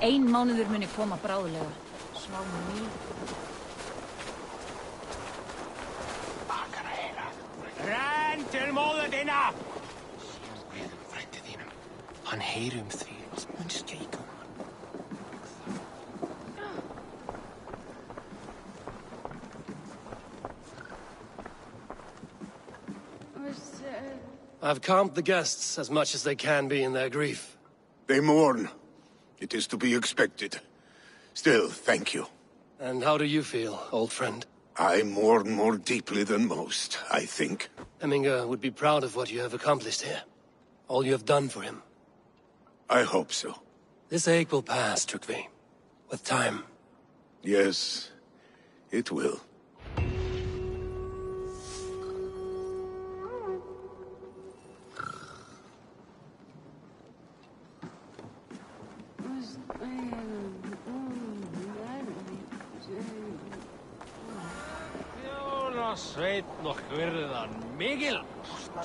Ein mánuður muni koma bráðlega. Svá mín. Bakara heyra. Renn til móður þína! Sér við frændi þínum. Hann heyri því og mun skeika hann. I've calmed the guests as much as they can be in their grief. They mourn. It is to be expected. Still, thank you. And how do you feel, old friend? I mourn more deeply than most, I think. Hemminger would be proud of what you have accomplished here. All you have done for him. I hope so. This ache will pass, Trygve. With time. Yes, it will. Sveit og virðan mikil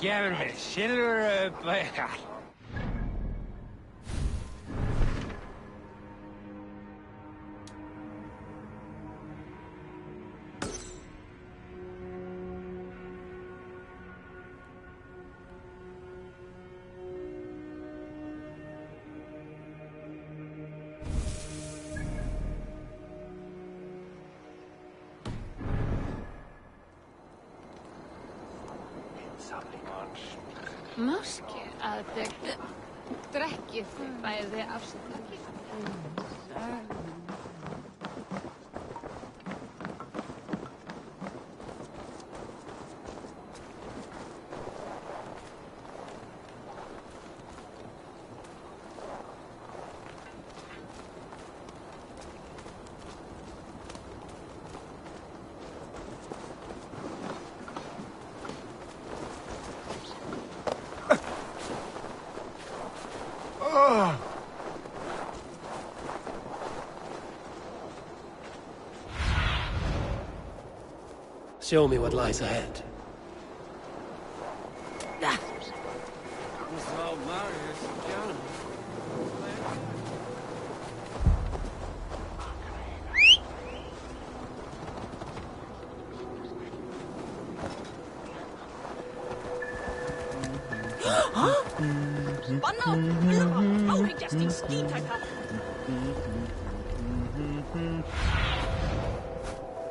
gefur mér silfur bækar. Máski að þið drekkið þið bæði afsöknarki. Show me what lies ahead.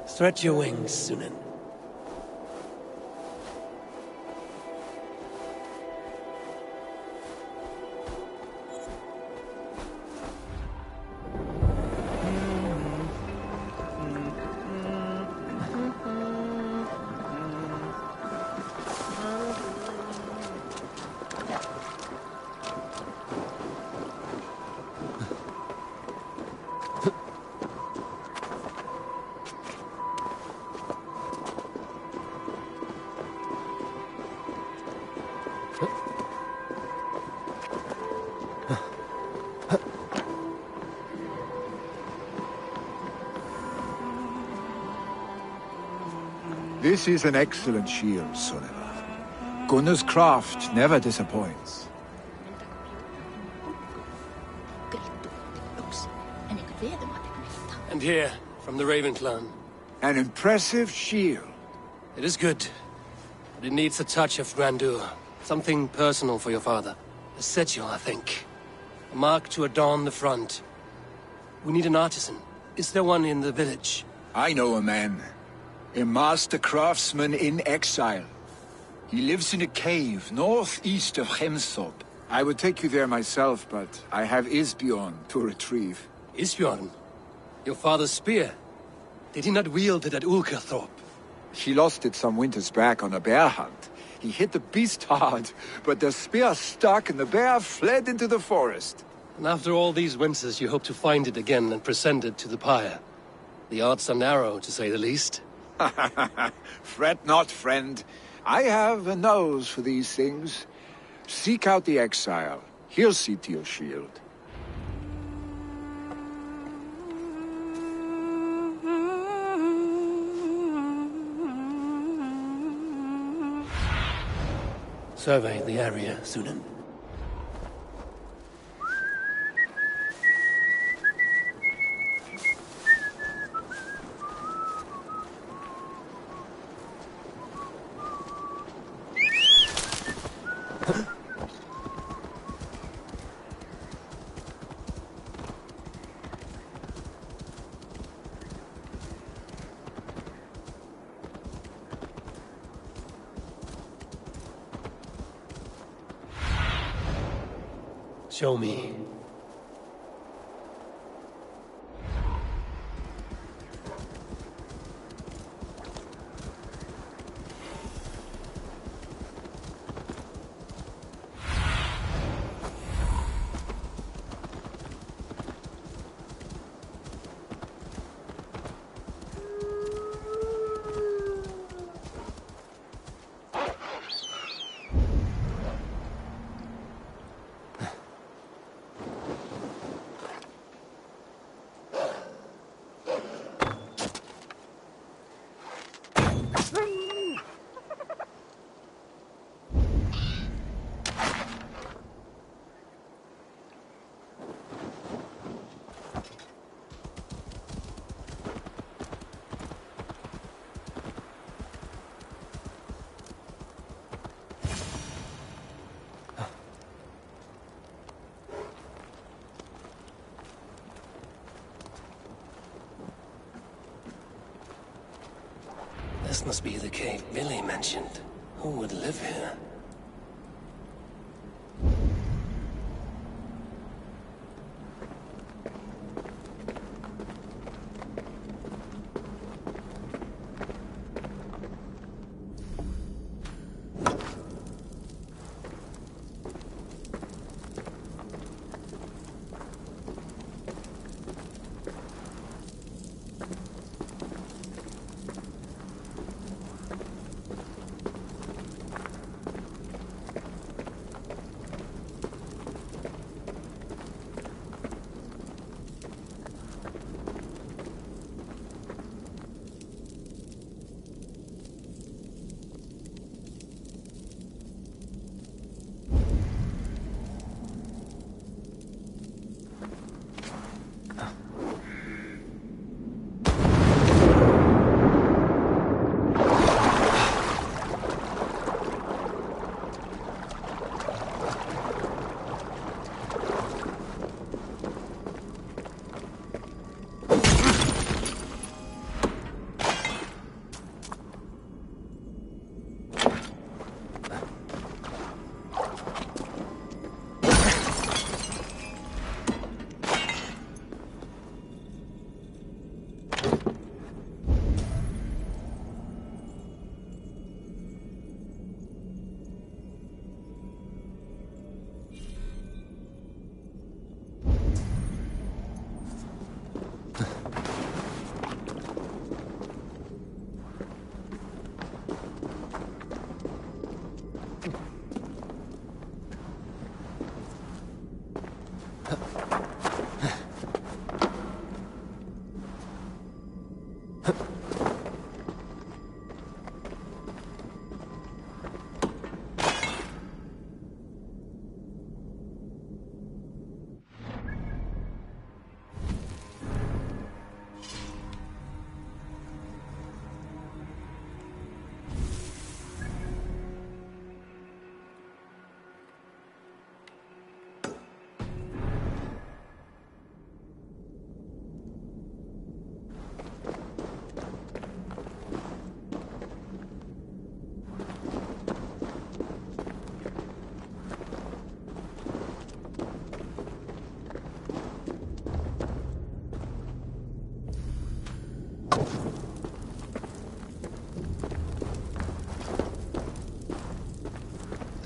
Stretch your wings, Sunan. This is an excellent shield, Sunniva. Gunnar's craft never disappoints. And here, from the Raven clan. An impressive shield. It is good, but it needs a touch of grandeur. Something personal for your father. A sigil, I think. A mark to adorn the front. We need an artisan. Is there one in the village? I know a man. A master craftsman in exile. He lives in a cave northeast of Hemsop. I would take you there myself, but I have Isbjorn to retrieve. Isbjorn? Your father's spear? Did he not wield it at Ulkerthorpe? He lost it some winters back on a bear hunt. He hit the beast hard, but the spear stuck and the bear fled into the forest. And after all these winters, you hope to find it again and present it to the pyre. The odds are narrow, to say the least. Fret not, friend. I have a nose for these things. Seek out the exile. He'll see to your shield. Survey the area, Sunan. Show me. This must be the cave Billy mentioned. Who would live here?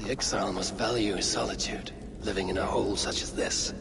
The exile must value his solitude, living in a hole such as this.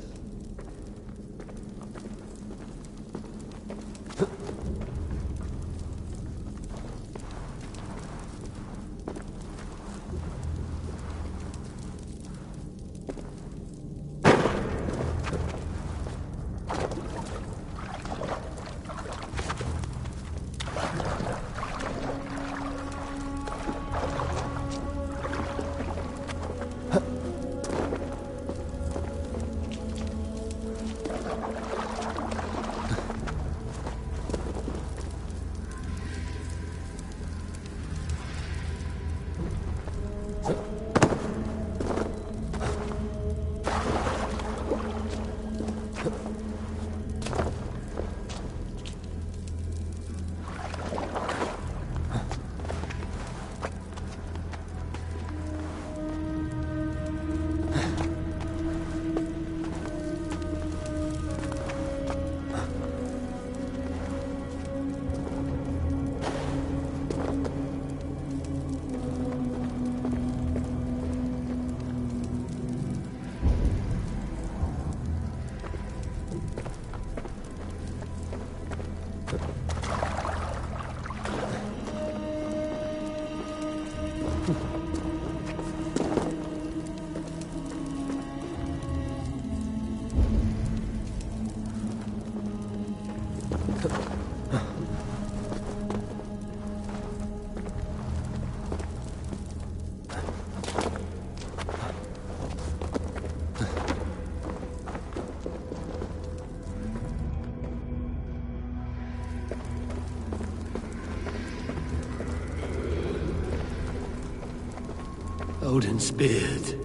Odin's beard.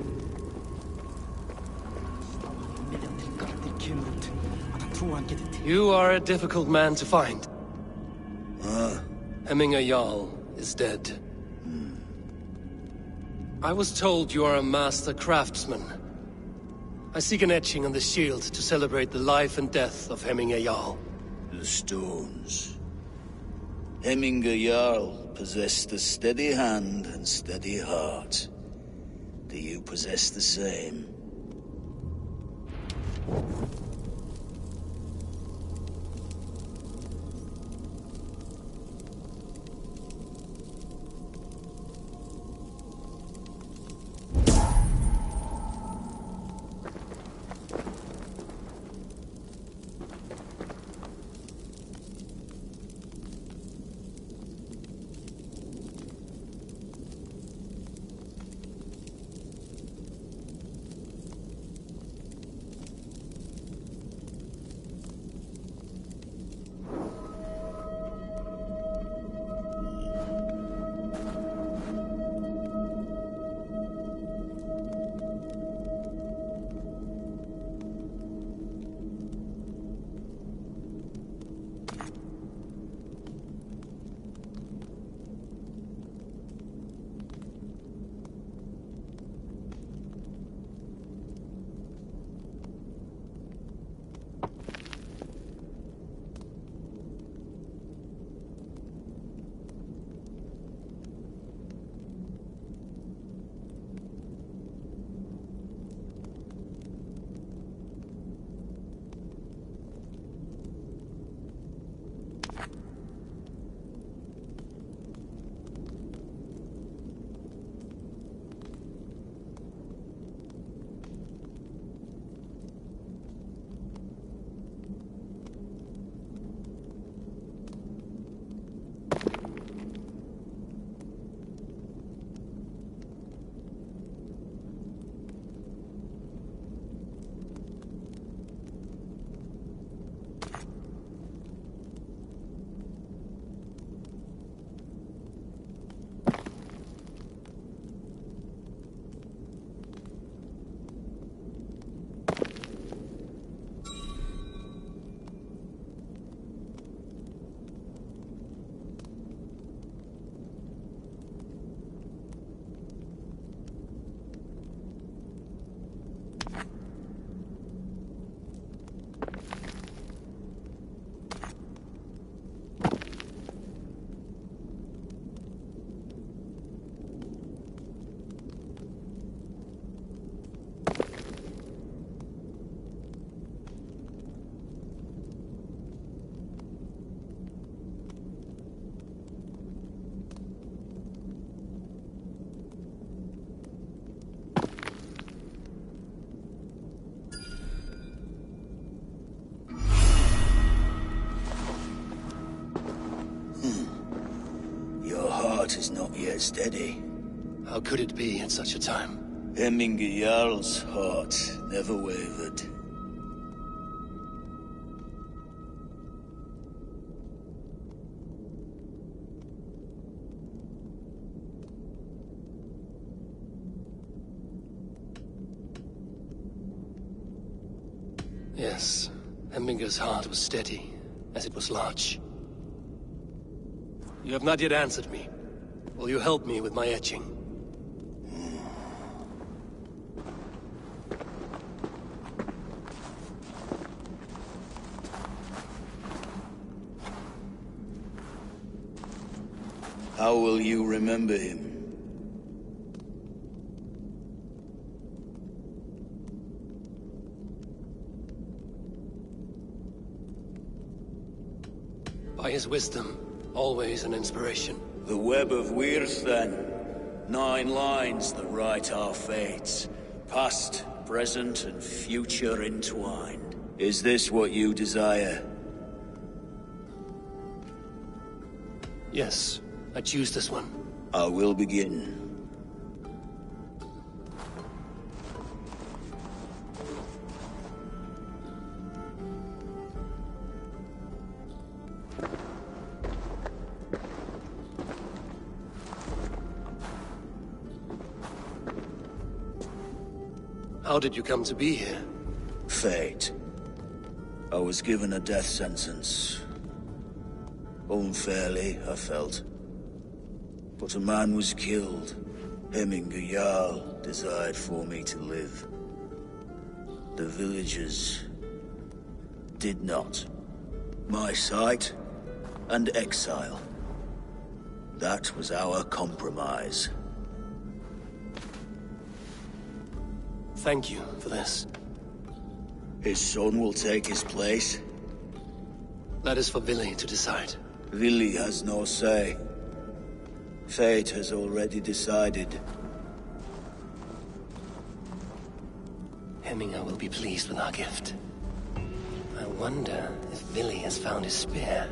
You are a difficult man to find. Hemminger Jarl is dead. I was told you are a master craftsman. I seek an etching on the shield to celebrate the life and death of Hemminger Jarl. The stones. Hemminger Jarl possessed a steady hand and steady heart. Do you possess the same? Is not yet steady. How could it be at such a time? Hemminger Jarl's heart never wavered. Yes, Hemminger's heart was steady, as it was large. You have not yet answered me. Will you help me with my etching? How will you remember him? By his wisdom, always an inspiration. The web of Wirth, then. 9 lines that write our fates. Past, present, and future entwined. Is this what you desire? Yes, I choose this one. I will begin. How did you come to be here? Fate. I was given a death sentence. Unfairly, I felt. But a man was killed. Hemminger Jarl desired for me to live. The villagers did not. My sight and exile. That was our compromise. Thank you for this. His son will take his place. That is for Vili to decide. Vili has no say. Fate has already decided. Hemminger will be pleased with our gift. I wonder if Vili has found his spear.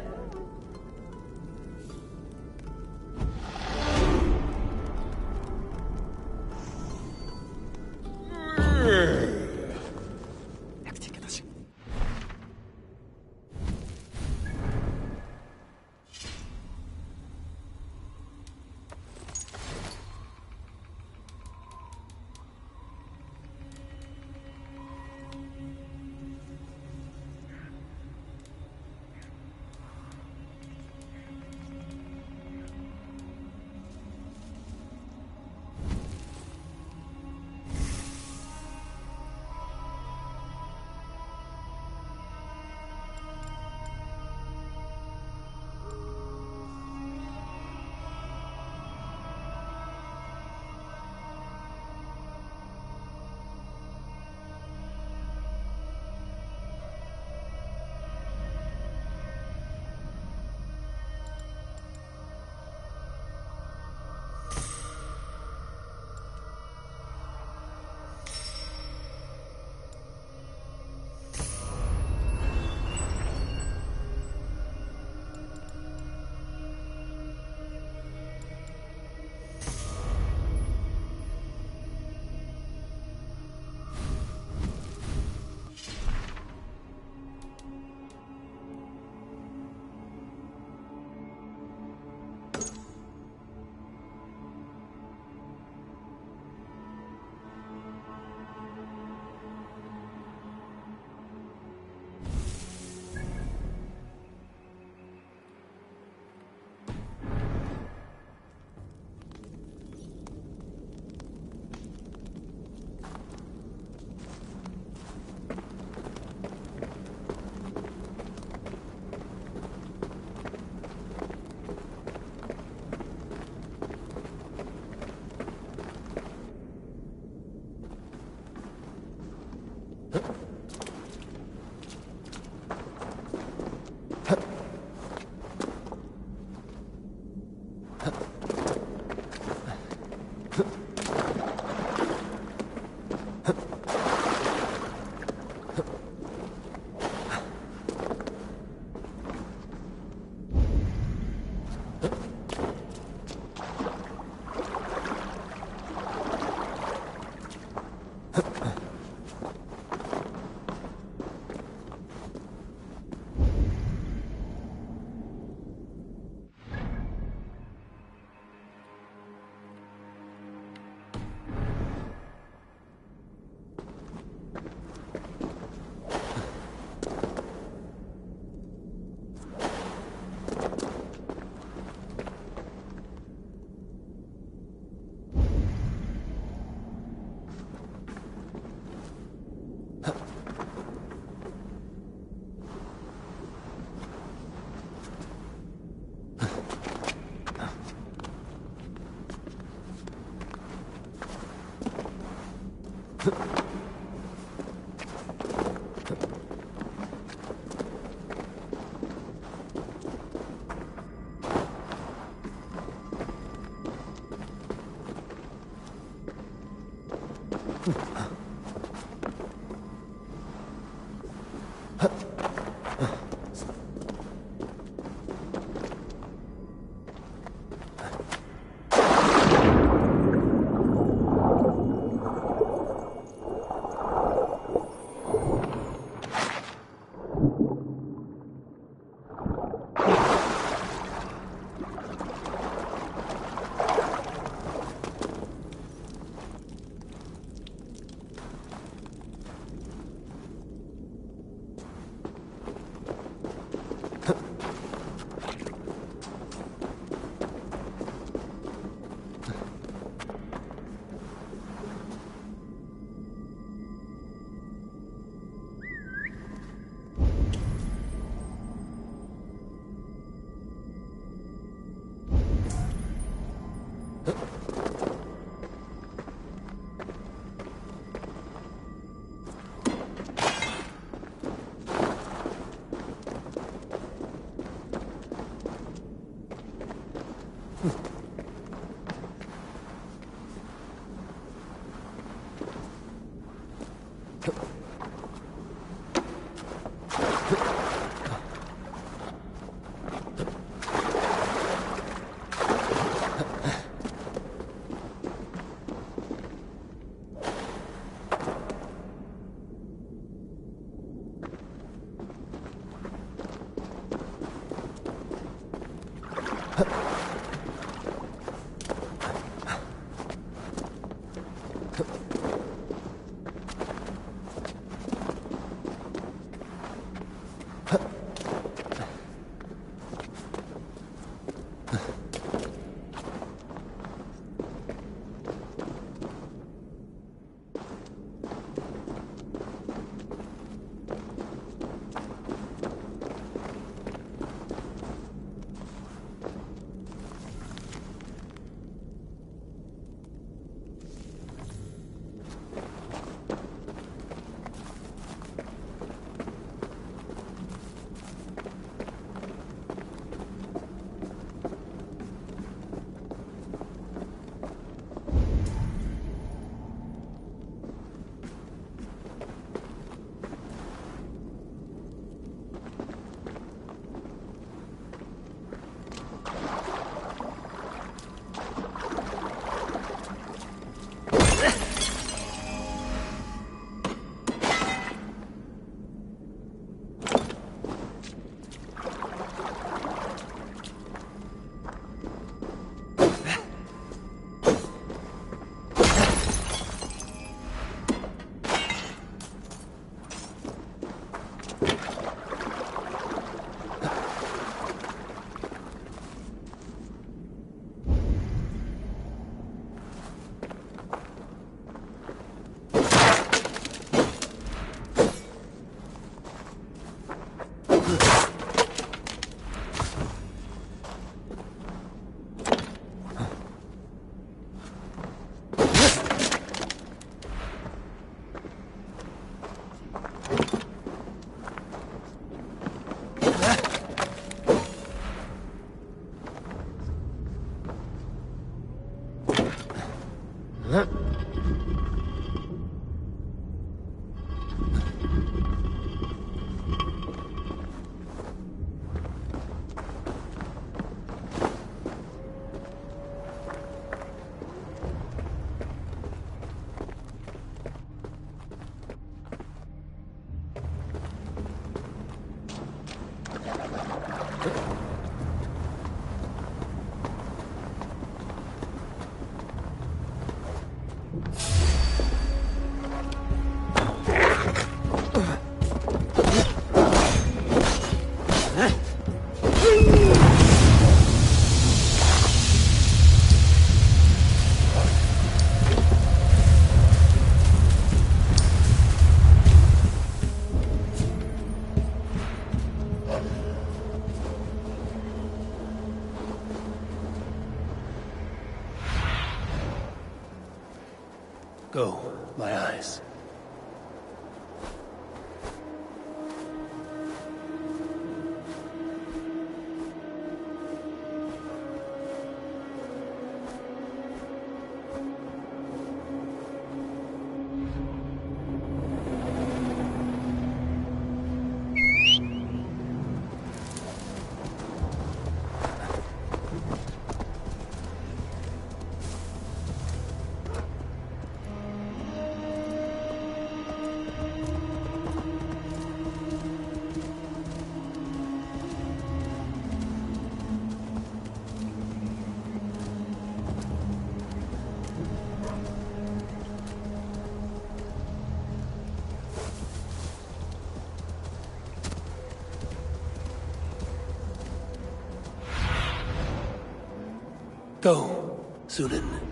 Go, my eyes. Go, Sunan.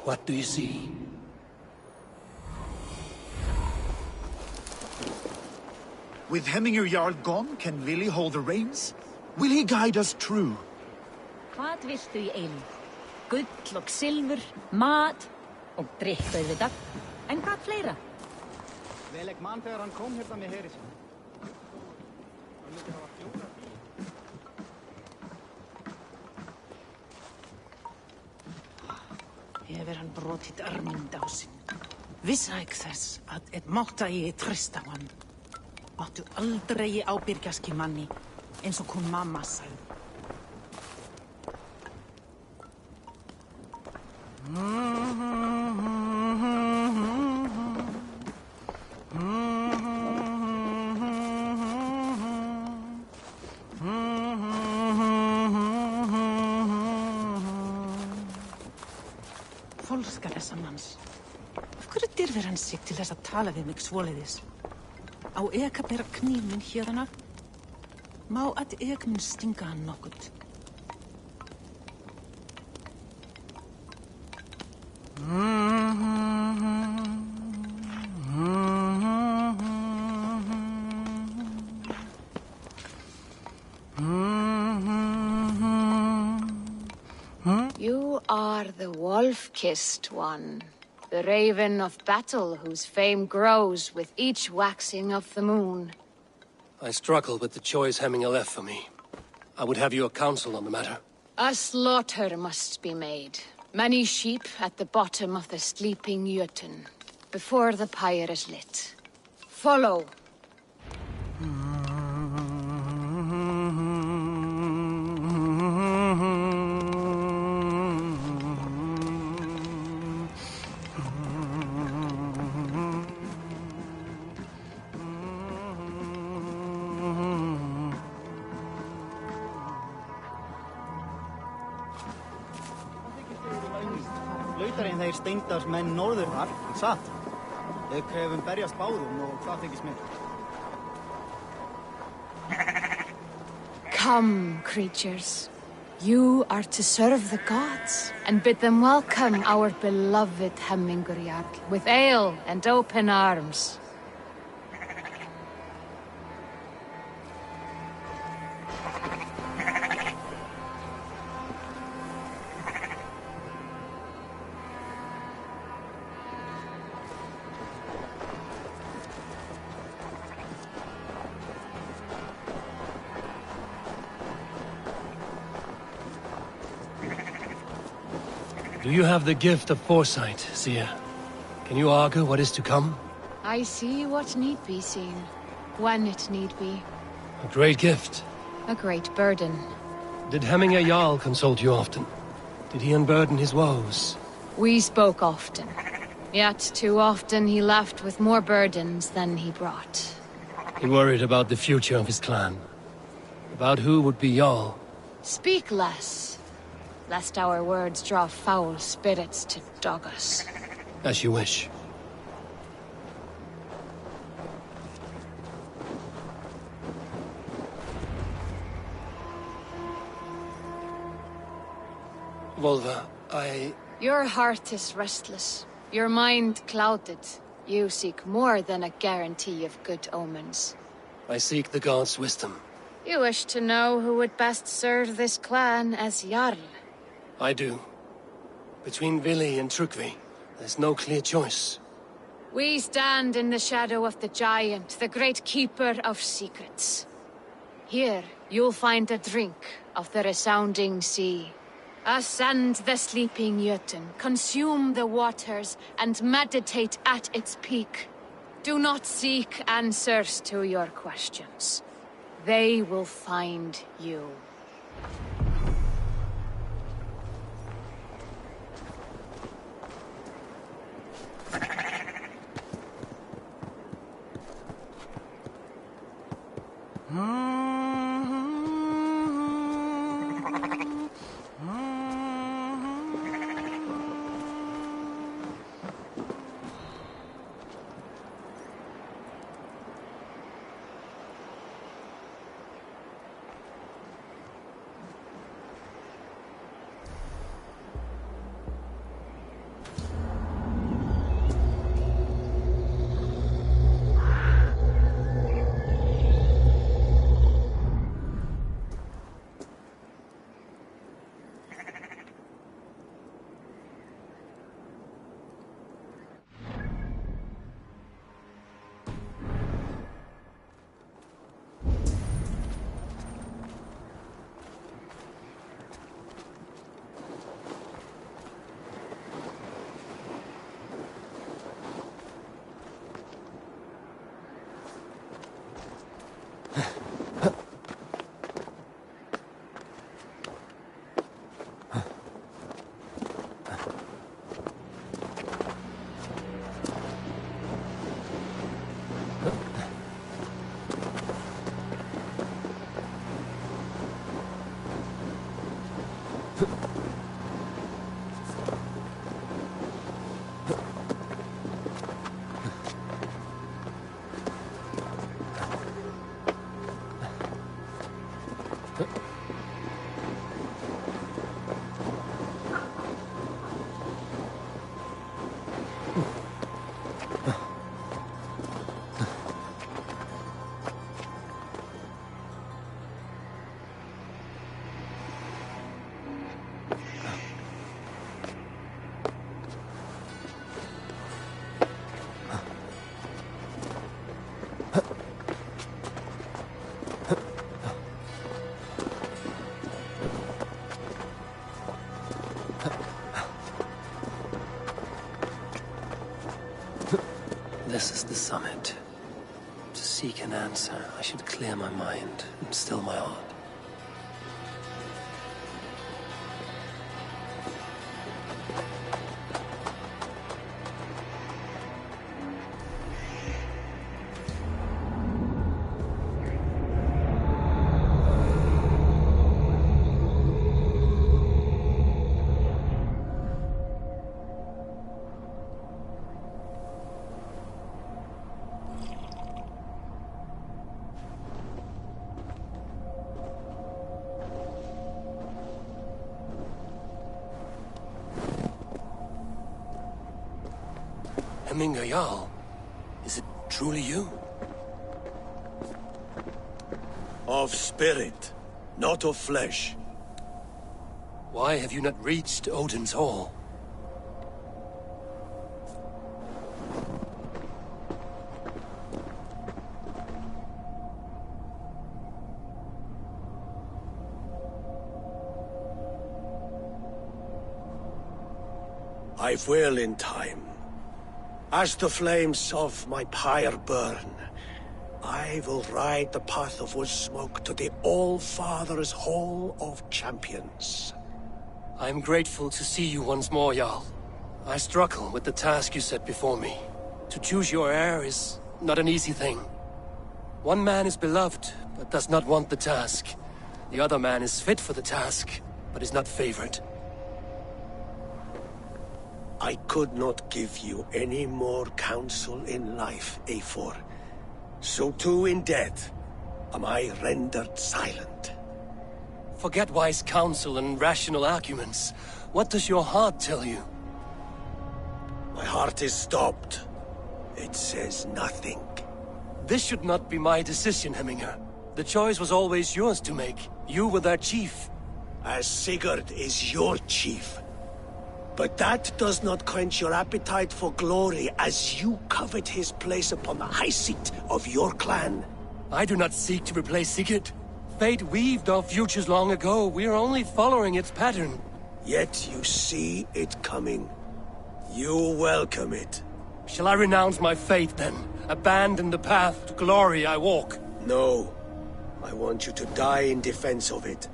What do you see? With Hemminger Jarl gone, can Vili hold the reins? Will he guide us true? Hvað viltu í eilíð? Gull og silfur, mat og drykk auðvitað. En hvað fleira? Vel ekki mann þegar hann kom hérna með heri sinni. Hann myndi hafa 4 bíl. Hefur hann brotið arminn dásinn. Vissa ekki þess að et mátta ég treysta á hann. Máttu aldrei ábyrgjast í manni, eins og hún mamma sagði. Fólska þessa manns. Af hverju dyrfir hann sig til þess að tala við mig svoleiðis? Á ég að bera knífinn hérna? Má að ég mun stinga hann nokkuð? You are the wolf-kissed one, the raven of battle whose fame grows with each waxing of the moon. I struggle with the choice Hemminger left for me. I would have your counsel on the matter. A slaughter must be made. Many sheep at the bottom of the sleeping Jötun, before the pyre is lit. Follow. Lautarinn þeir Steindars menn norðurnar, satt. Þeir krefum berjast báðum og það þykist mér. Come, creatures. You are to serve the gods, and bid them welcome our beloved Hemminger Jarl with ale and open arms. Do you have the gift of foresight, seer? Can you argue what is to come? I see what need be seen, when it need be. A great gift. A great burden. Did Hemminger Jarl consult you often? Did he unburden his woes? We spoke often. Yet too often he left with more burdens than he brought. He worried about the future of his clan. About who would be Jarl. Speak less, lest our words draw foul spirits to dog us. As you wish. Volva, Your heart is restless, your mind clouded. You seek more than a guarantee of good omens. I seek the gods' wisdom. You wish to know who would best serve this clan as Jarl. I do. Between Vili and Trukvi, there's no clear choice. We stand in the shadow of the giant, the great keeper of secrets. Here, you'll find a drink of the resounding sea. Ascend the sleeping Jötun, consume the waters, and meditate at its peak. Do not seek answers to your questions. They will find you. This is the summit. To seek an answer, I should clear my mind and still my heart. Hemminger Jarl, is it truly you? Of spirit, not of flesh. Why have you not reached Odin's Hall? I will in time. As the flames of my pyre burn, I will ride the path of wood smoke to the All-Father's Hall of Champions. I am grateful to see you once more, Jarl. I struggle with the task you set before me. To choose your heir is not an easy thing. One man is beloved, but does not want the task. The other man is fit for the task, but is not favored. I could not give you any more counsel in life, Eivor. So too in death am I rendered silent. Forget wise counsel and rational arguments. What does your heart tell you? My heart is stopped. It says nothing. This should not be my decision, Hemminger. The choice was always yours to make. You were their chief. As Sigurd is your chief. But that does not quench your appetite for glory as you covet his place upon the high seat of your clan. I do not seek to replace Sigurd. Fate weaved our futures long ago. We are only following its pattern. Yet you see it coming. You welcome it. Shall I renounce my faith, then? abandon the path to glory I walk. No. I want you to die in defense of it.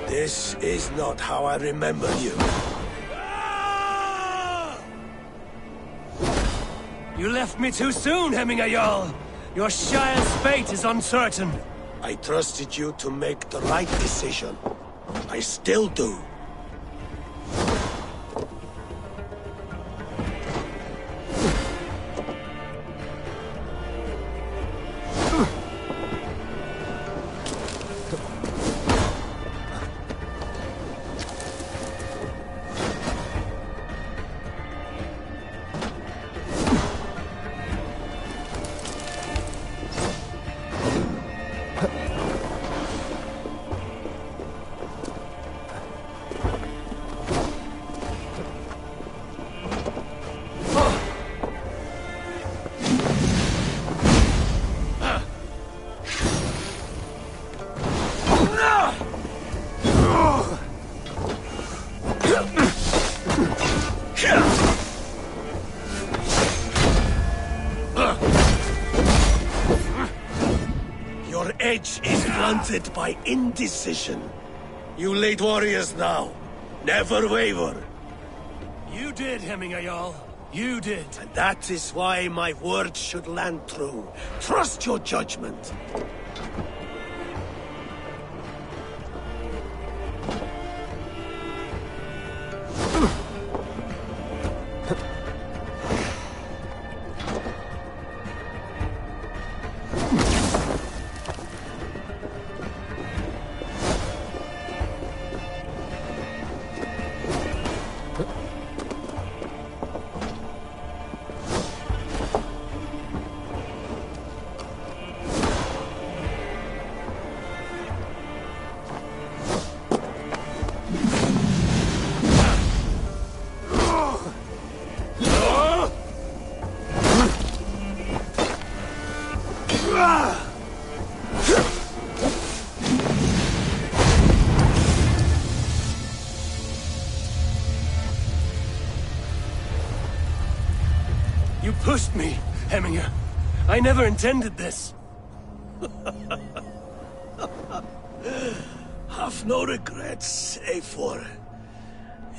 This is not how I remember you. You left me too soon, Hemminger Jarl. Your Shire's fate is uncertain. I trusted you to make the right decision. I still do. Your edge is blunted by indecision. You late warriors now. Never waver. You did, Hemminger Jarl. You did. And that is why my words should land true. Trust your judgment. You pushed me, Hemminger. I never intended this. Have no regrets, Eivor.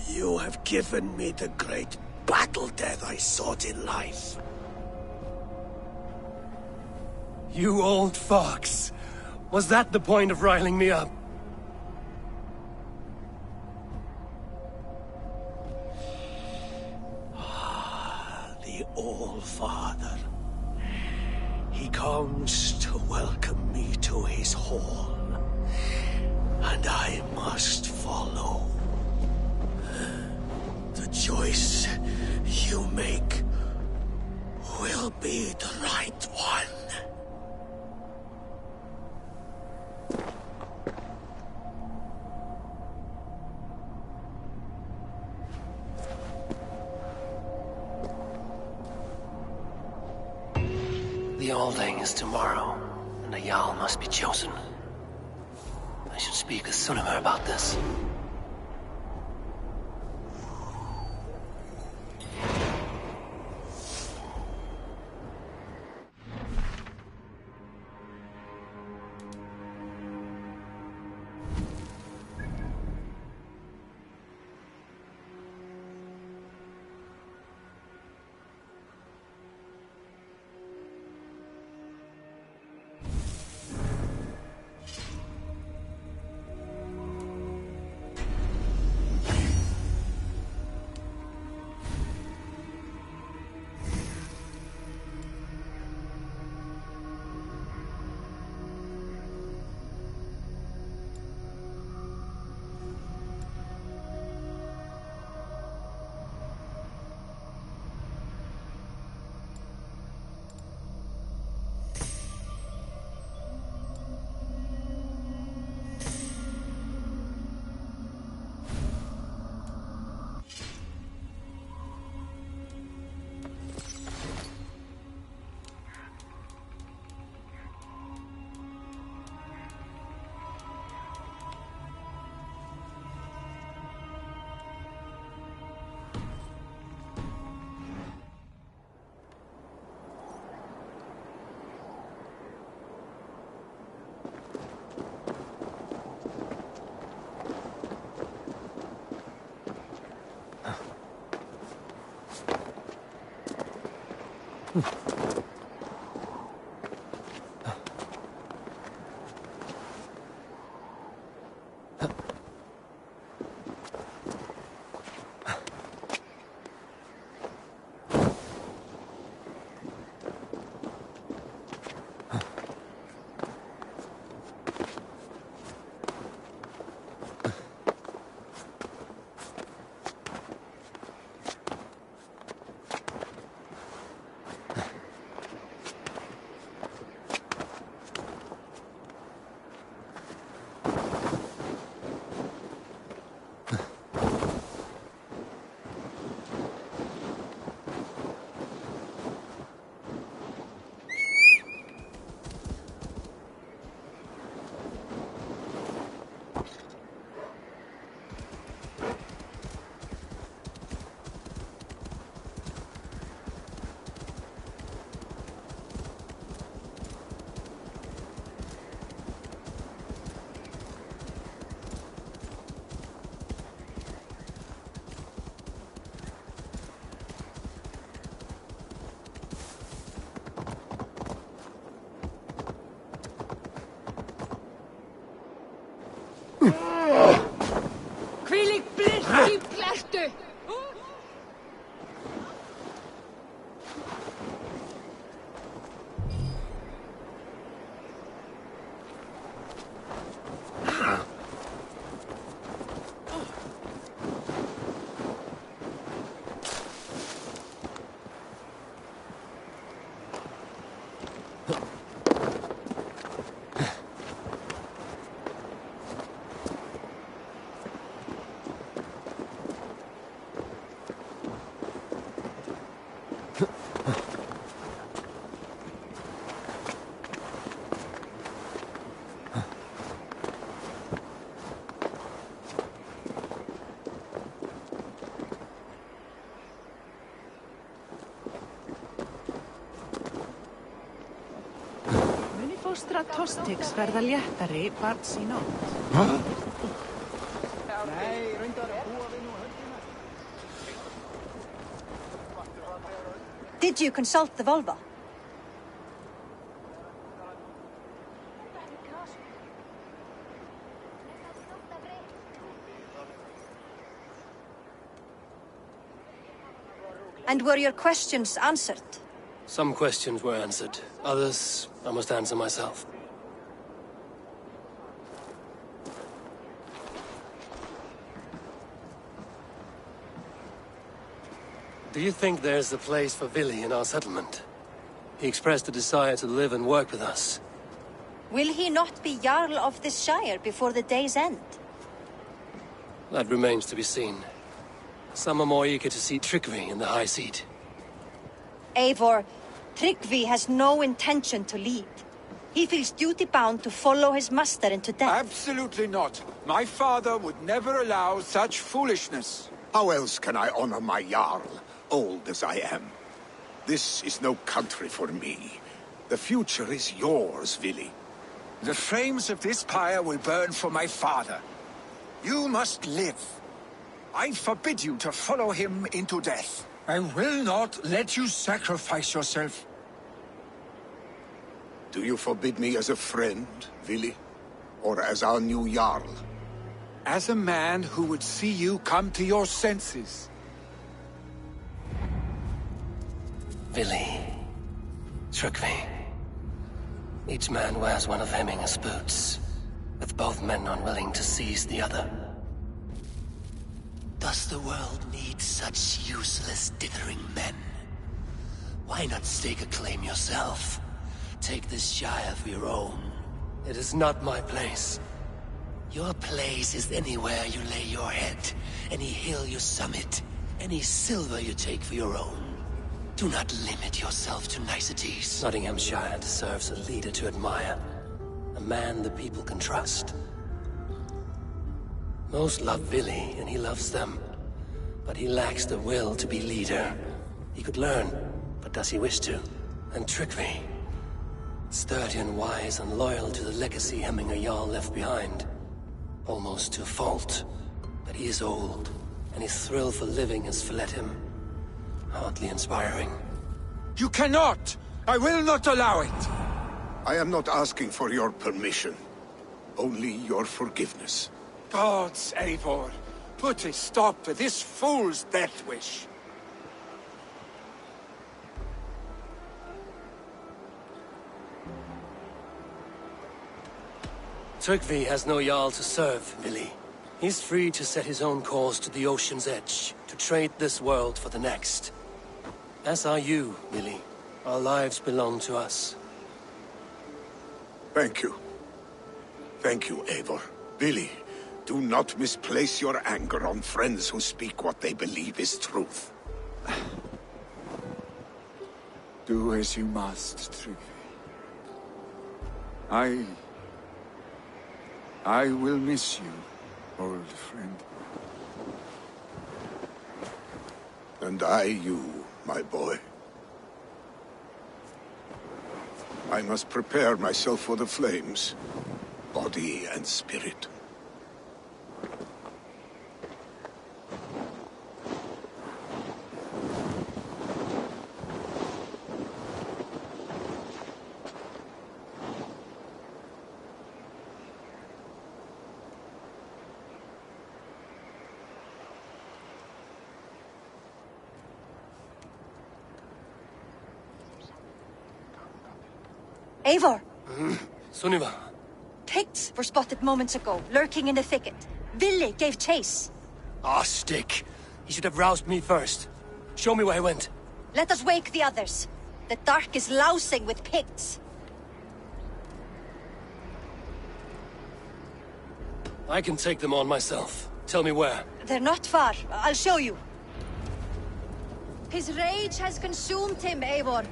You have given me the great battle death I sought in life. You old fox. Was that the point of riling me up? The All-Father. He comes to welcome me to his hall. And I must follow. The choice you make will be the right one. The Alding is tomorrow, and a Jarl must be chosen. I should speak with Sunnema about this. Hvílík blint í blertu! Fóstra Tostiks verða léttari barns í nótt. Nei, reyndar búa við nú höndina. Did you consult the vulva? And were your questions answered? Some questions were answered. Others, I must answer myself. Do you think there's a place for Vili in our settlement? He expressed a desire to live and work with us. Will he not be Jarl of this shire before the day's end? That remains to be seen. Some are more eager to see Tryggvi in the high seat. Eivor, Tryggvi has no intention to lead. He feels duty-bound to follow his master into death. Absolutely not. My father would never allow such foolishness. How else can I honor my Jarl, old as I am? This is no country for me. The future is yours, Vili. The flames of this pyre will burn for my father. You must live. I forbid you to follow him into death. I will not let you sacrifice yourself. Do you forbid me as a friend, Vili? Or as our new Jarl? As a man who would see you come to your senses. Vili. Tryggvi. Each man wears one of Hemminger's boots, with both men unwilling to seize the other. Does the world need such useless, dithering men? Why not stake a claim yourself? Take this shire for your own. It is not my place. Your place is anywhere you lay your head, any hill you summit, any silver you take for your own. Do not limit yourself to niceties. Nottinghamshire deserves a leader to admire. A man the people can trust. Most love Vili, and he loves them. But he lacks the will to be leader. He could learn, but does he wish to? And Tryggvi. Sturdy and wise and loyal to the legacy Hemminger Jarl left behind. Almost to a fault. But he is old, and his thrill for living has fled him. Hardly inspiring. You cannot! I will not allow it! I am not asking for your permission. Only your forgiveness. Gods, Eivor, put a stop to this fool's death wish. Tryggvi has no Jarl to serve, Vili. He's free to set his own course to the ocean's edge, to trade this world for the next. As are you, Vili. Our lives belong to us. Thank you. Thank you, Eivor. Billy, do not misplace your anger on friends who speak what they believe is truth. Do as you must, Tryggvi. I will miss you, old friend. And I you, my boy. I must prepare myself for the flames, body and spirit. Eivor! Sunniva! Picts were spotted moments ago, lurking in the thicket. Vili gave chase. Ah, stick! He should have roused me first. Show me where he went. Let us wake the others. The dark is lousing with Picts. I can take them on myself. Tell me where. They're not far. I'll show you. His rage has consumed him, Eivor.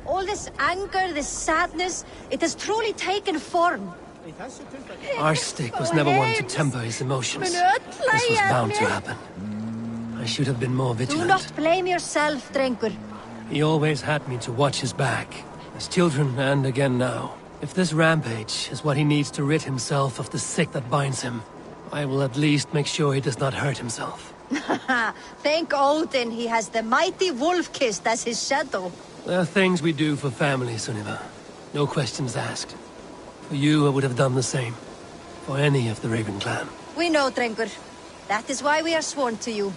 All this anger, this sadness, it has truly taken form. Arstic was never one to temper his emotions. This was bound to happen. I should have been more vigilant. Do not blame yourself, Drengur. He always had me to watch his back. As children and again now. If this rampage is what he needs to rid himself of the sick that binds him, I will at least make sure he does not hurt himself. Thank Odin he has the mighty Wolf-Kissed as his shadow. There are things we do for family, Sunniva. No questions asked. For you, I would have done the same. For any of the Raven clan. We know, Drengur. That is why we are sworn to you.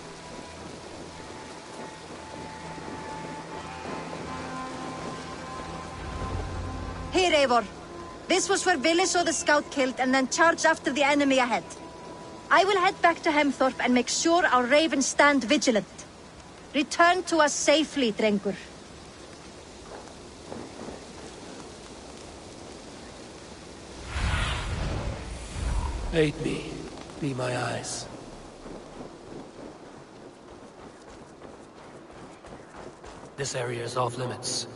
Here, Eivor. This was where Vili saw the scout killed and then charged after the enemy ahead. I will head back to Hemthorpe and make sure our ravens stand vigilant. Return to us safely, Drengur. Aid me. Be my eyes. This area is off limits.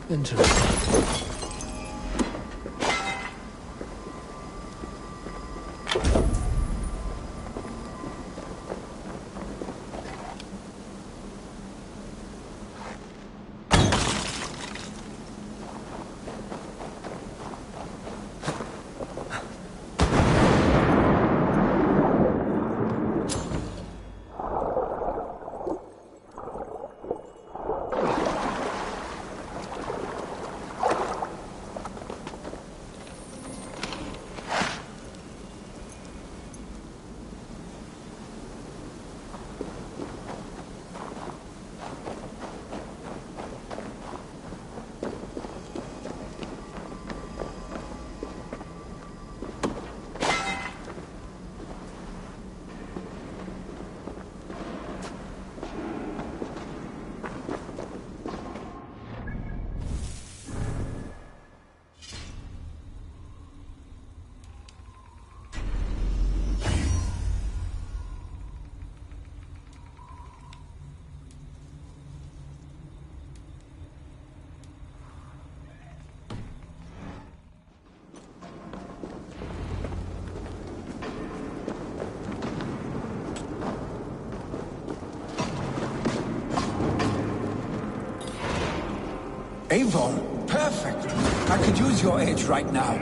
Interesting. Eivor, perfect. I could use your aid right now.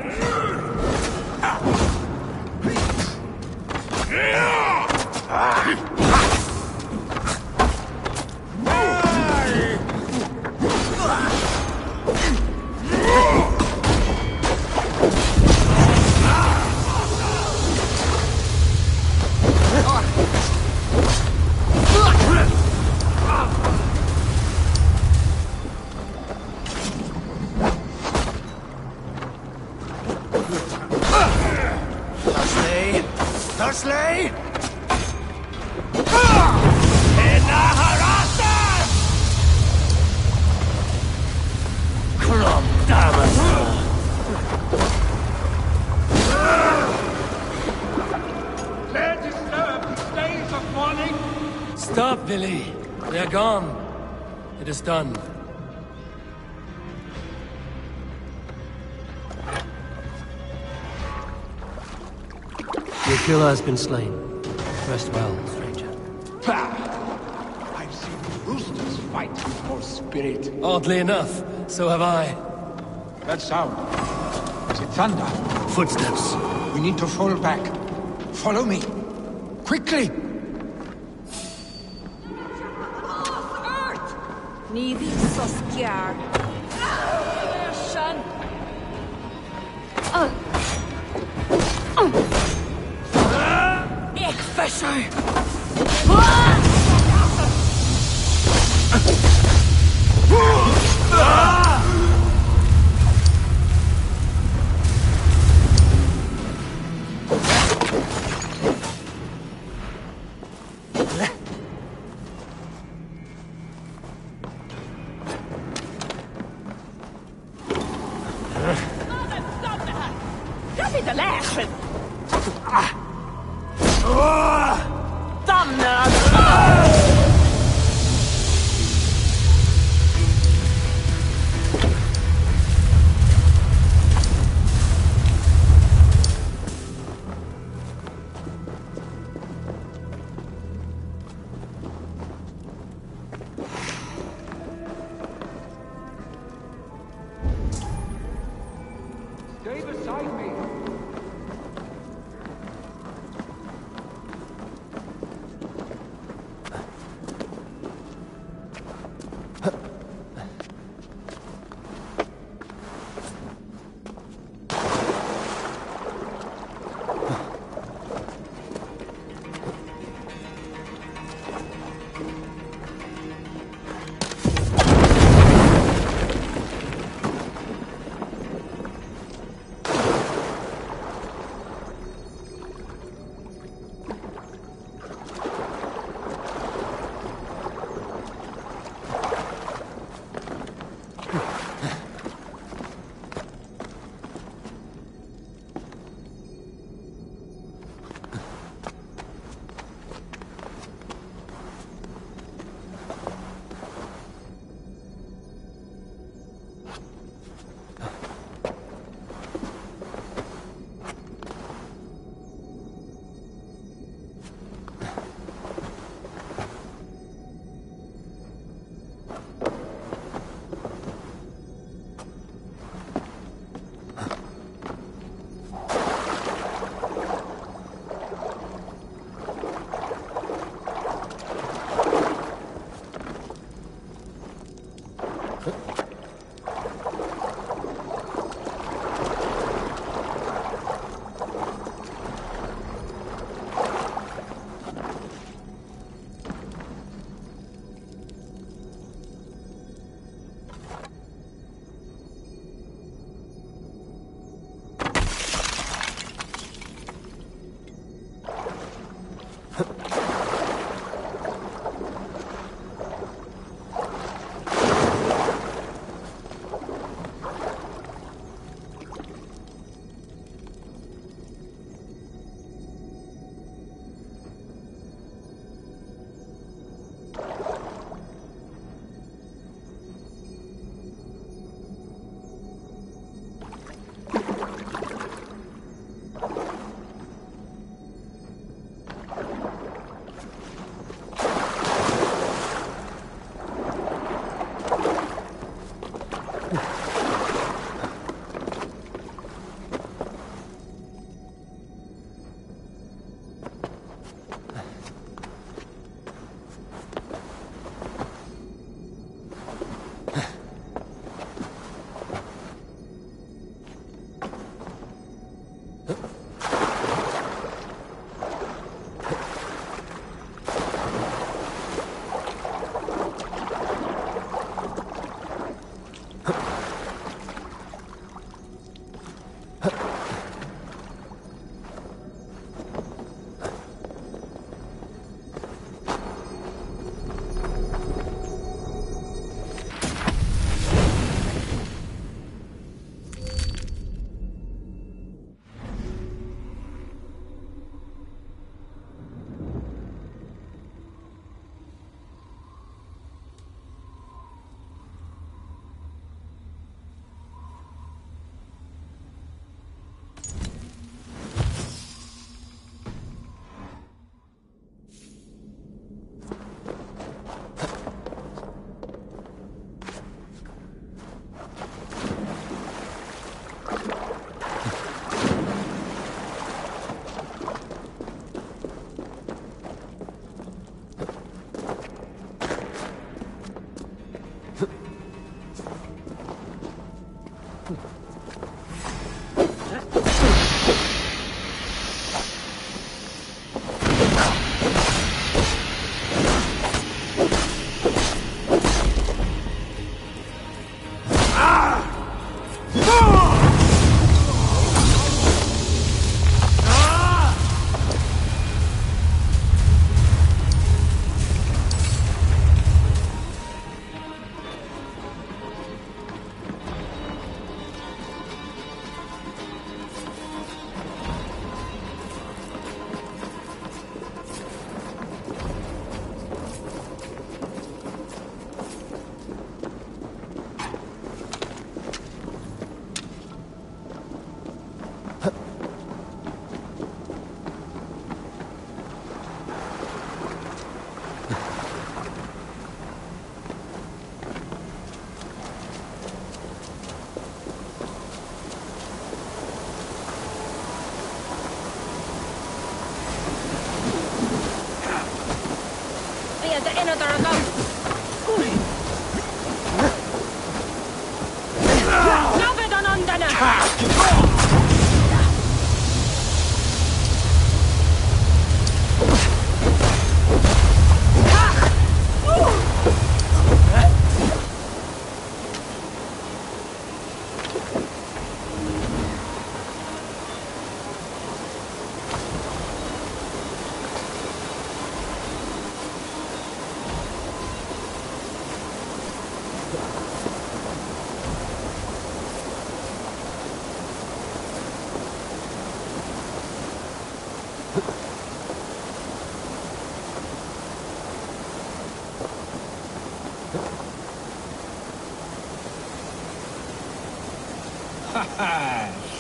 Dursley! Stop, Billy. They're gone. It is done. Your killer has been slain. Rest well, stranger. I've seen roosters fight for spirit. Oddly enough, so have I. That sound. Is it thunder? Footsteps. We need to fall back. Follow me. Quickly! Neither so scared. Son. Ik visser. Dat is de leggen. Stay beside me.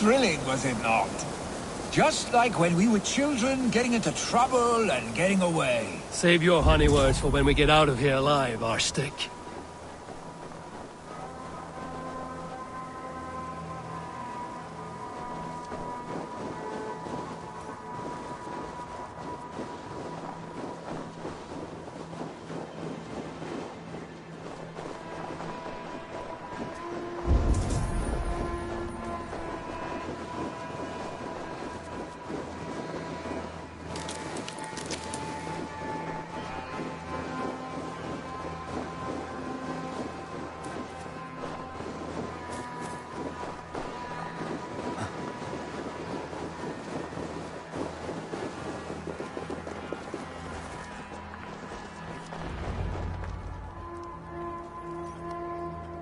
Thrilling, was it not? Just like when we were children, getting into trouble and getting away. Save your honey words for when we get out of here alive, Arstick.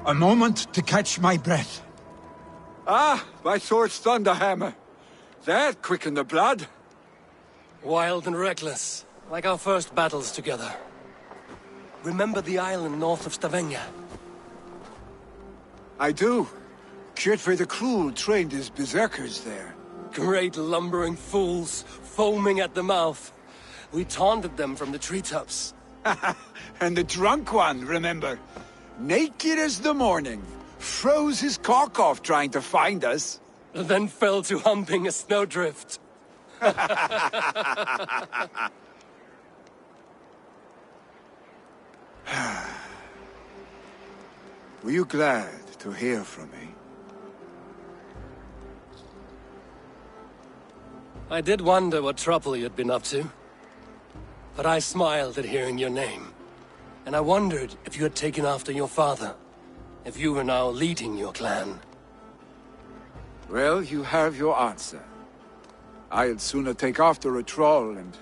A moment to catch my breath. Ah, my sword's thunderhammer. That quickened the blood. Wild and reckless, like our first battles together. Remember the island north of Stavanger? I do. Kjotve the Cruel trained his berserkers there. Great lumbering fools, foaming at the mouth. We taunted them from the treetops. And the drunk one, remember? Naked as the morning. Froze his cock off trying to find us. Then fell to humping a snowdrift. Were you glad to hear from me? I did wonder what trouble you'd been up to. But I smiled at hearing your name. And I wondered if you had taken after your father. If you were now leading your clan. Well, you have your answer. I'd sooner take after a troll and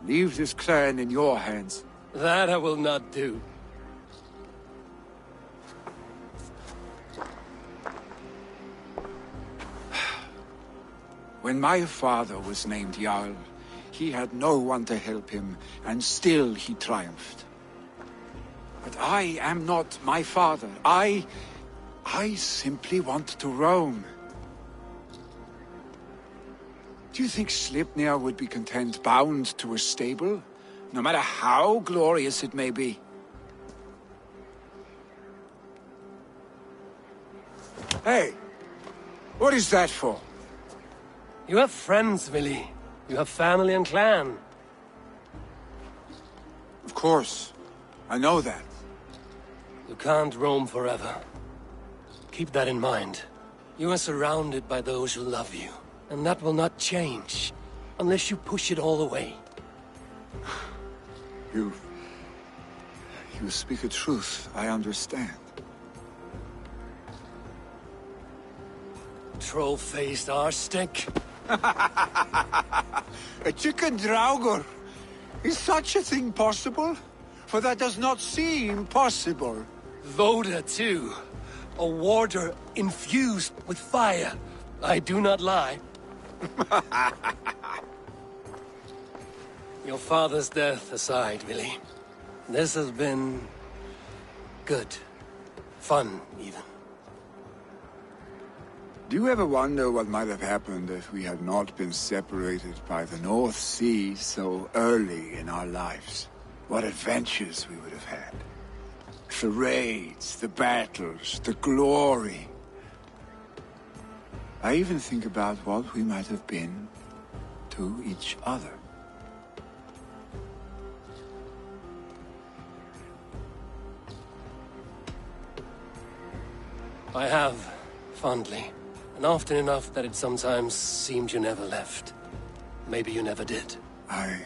leave this clan in your hands. That I will not do. When my father was named Jarl, he had no one to help him, and still he triumphed. But I am not my father. I simply want to roam. Do you think Sleipnir would be content bound to a stable, no matter how glorious it may be? Hey, what is that for? You have friends, Willy. You have family and clan. Of course. I know that. You can't roam forever. Keep that in mind. You are surrounded by those who love you, and that will not change unless you push it all away. You speak the truth. I understand. Troll-faced arse-stick. A chicken draugr! Is such a thing possible? For that does not seem possible. Voda, too. A warder infused with fire. I do not lie. Your father's death aside, Willie. This has been... good. Fun, even. Do you ever wonder what might have happened if we had not been separated by the North Sea so early in our lives? What adventures we would have had. The raids, the battles, the glory. I even think about what we might have been to each other. I have, fondly. And often enough that it sometimes seemed you never left. Maybe you never did. I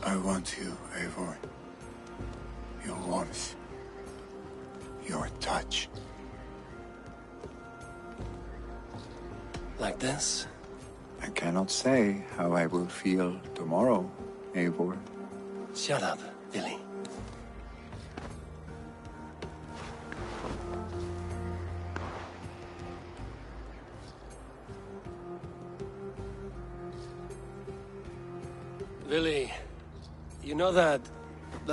want you, Eivor. Your warmth. Your touch. Like this? I cannot say how I will feel tomorrow, Eivor. Shut up, Billy. Billy, you know that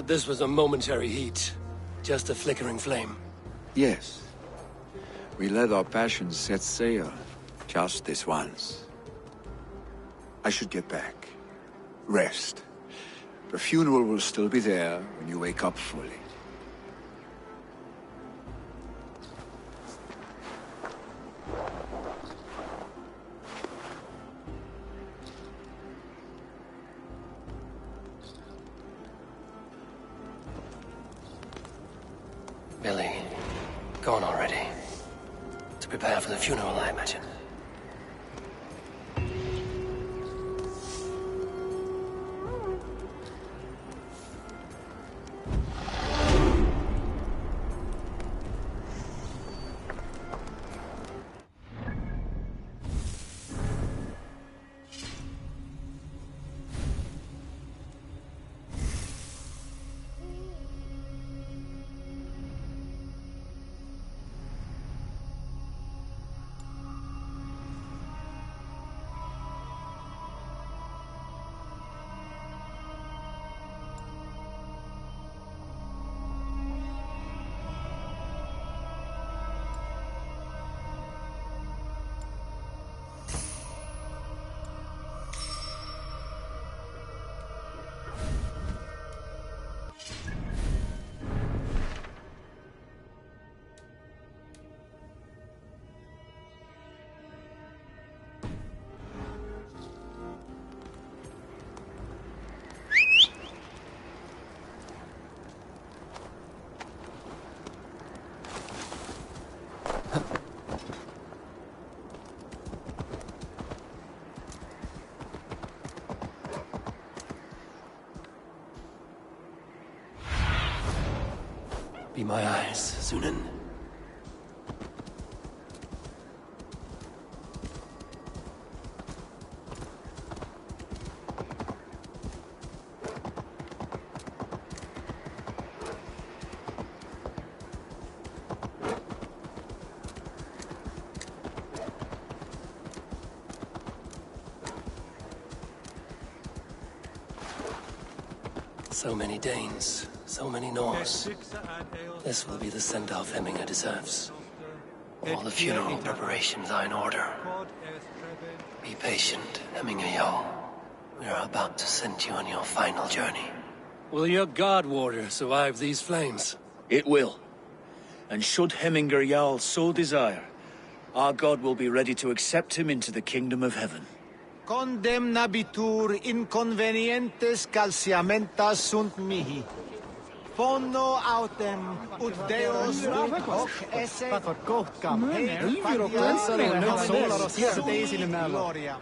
this was a momentary heat, just a flickering flame. Yes. We let our passions set sail, just this once. I should get back. Rest. The funeral will still be there when you wake up fully. Billy, gone already. To prepare for the funeral, I imagine. Be my eyes, Sunan. So many Danes, so many Norse. This will be the send-off Hemminger deserves. All the funeral preparations are in order. Be patient, Hemminger Jarl. We are about to send you on your final journey. Will your guard warder survive these flames? It will. And should Hemminger Jarl so desire, our god will be ready to accept him into the kingdom of heaven. Condemnabitur inconvenientes calciamentas sunt mihi. Fono autem ut Deus hoc esse gotgam. Gloria.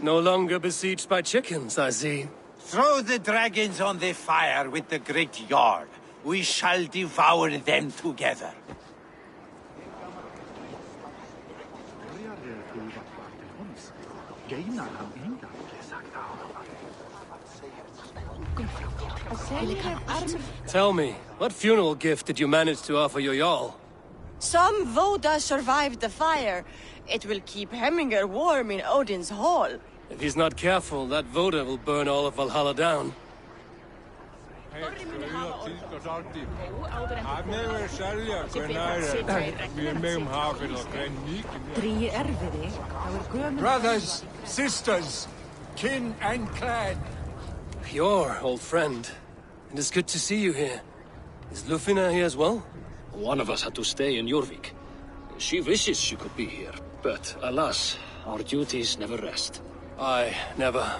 No longer besieged by chickens, I see. Throw the dragons on the fire with the great Jarl. We shall devour them together. Tell me, what funeral gift did you manage to offer your Jarl? Some Voda survived the fire. It will keep Hemminger warm in Odin's hall. If he's not careful, that Voda will burn all of Valhalla down. Brothers, sisters, kin and clan. Your old friend. It is good to see you here. Is Lufina here as well? One of us had to stay in Jorvik. She wishes she could be here, but alas, our duties never rest. Aye, never.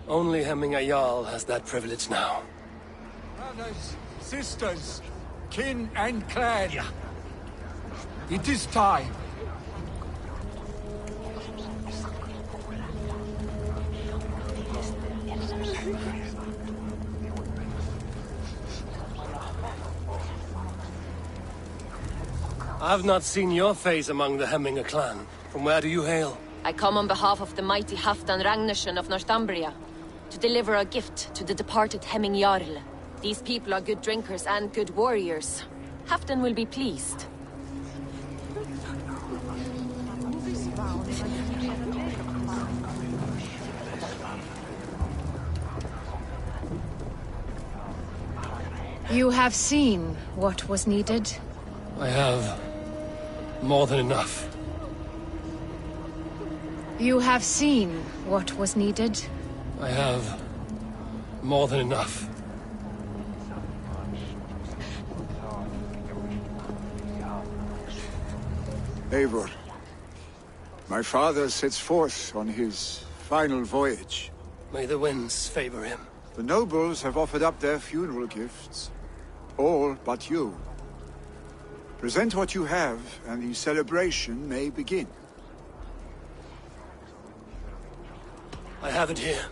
Only Hemminger Jarl has that privilege now. Brothers, sisters, kin and clan. It is time. I've not seen your face among the Hemminger clan. From where do you hail? I come on behalf of the mighty Halfdan Ragnarsson of Northumbria to deliver a gift to the departed Hemming Jarl. These people are good drinkers and good warriors. Halfdan will be pleased. You have seen what was needed? I have more than enough. You have seen what was needed? I have more than enough. Eivor, my father sets forth on his final voyage. May the winds favor him. The nobles have offered up their funeral gifts. All but you. Present what you have, and the celebration may begin. I have it here.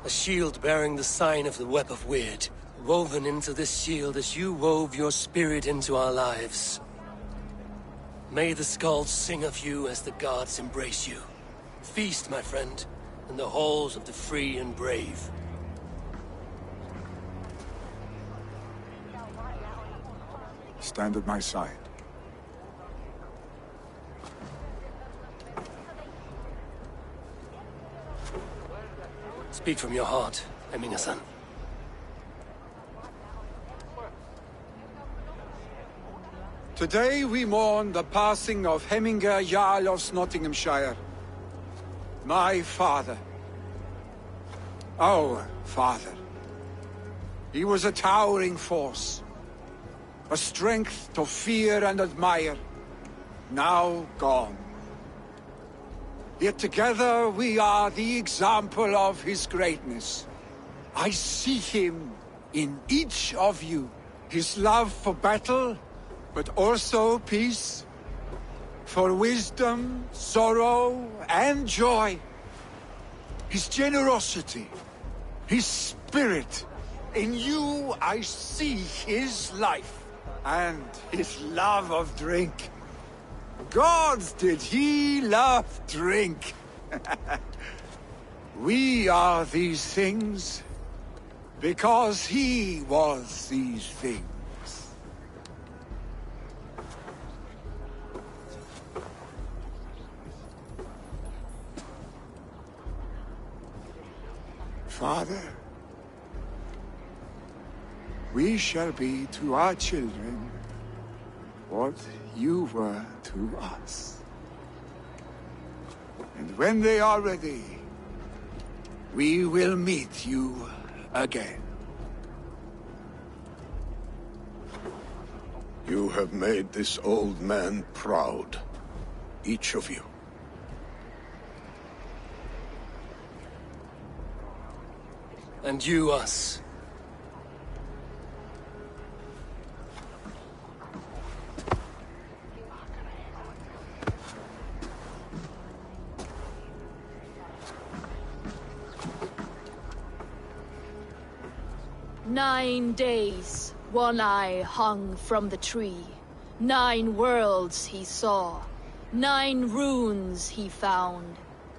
A shield bearing the sign of the Web of Weird. Woven into this shield as you wove your spirit into our lives. May the skulls sing of you as the gods embrace you. Feast, my friend, in the halls of the free and brave. Stand at my side. Speak from your heart, Hemminger-son. Today we mourn the passing of Hemminger Jarl of Nottinghamshire. My father. Our father. He was a towering force. A strength to fear and admire. Now gone. Yet together we are the example of his greatness. I see him in each of you. His love for battle, but also peace. For wisdom, sorrow, and joy. His generosity, his spirit. In you I see his life, and his love of drink. Gods, did he love drink! We are these things because he was these things. Father, we shall be to our children what you were to us. And when they are ready, we will meet you again. You have made this old man proud. Each of you. And you us. "9 days, One Eye hung from the tree. 9 worlds he saw. 9 runes he found.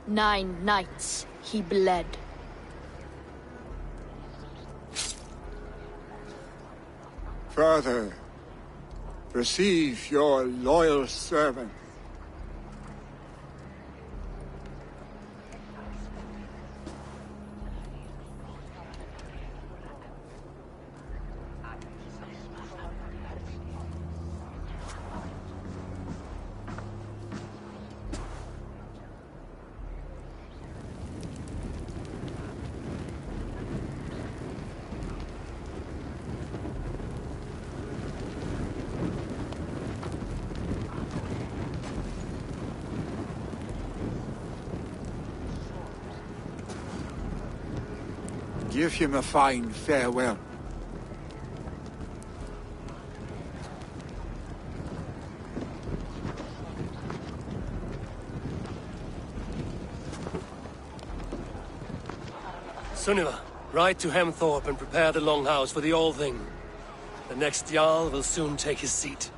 9 nights he bled. Father, receive your loyal servant. Give him a fine farewell. Sunniva, ride to Hemthorpe and prepare the Longhouse for the All-Thing. The next Jarl will soon take his seat.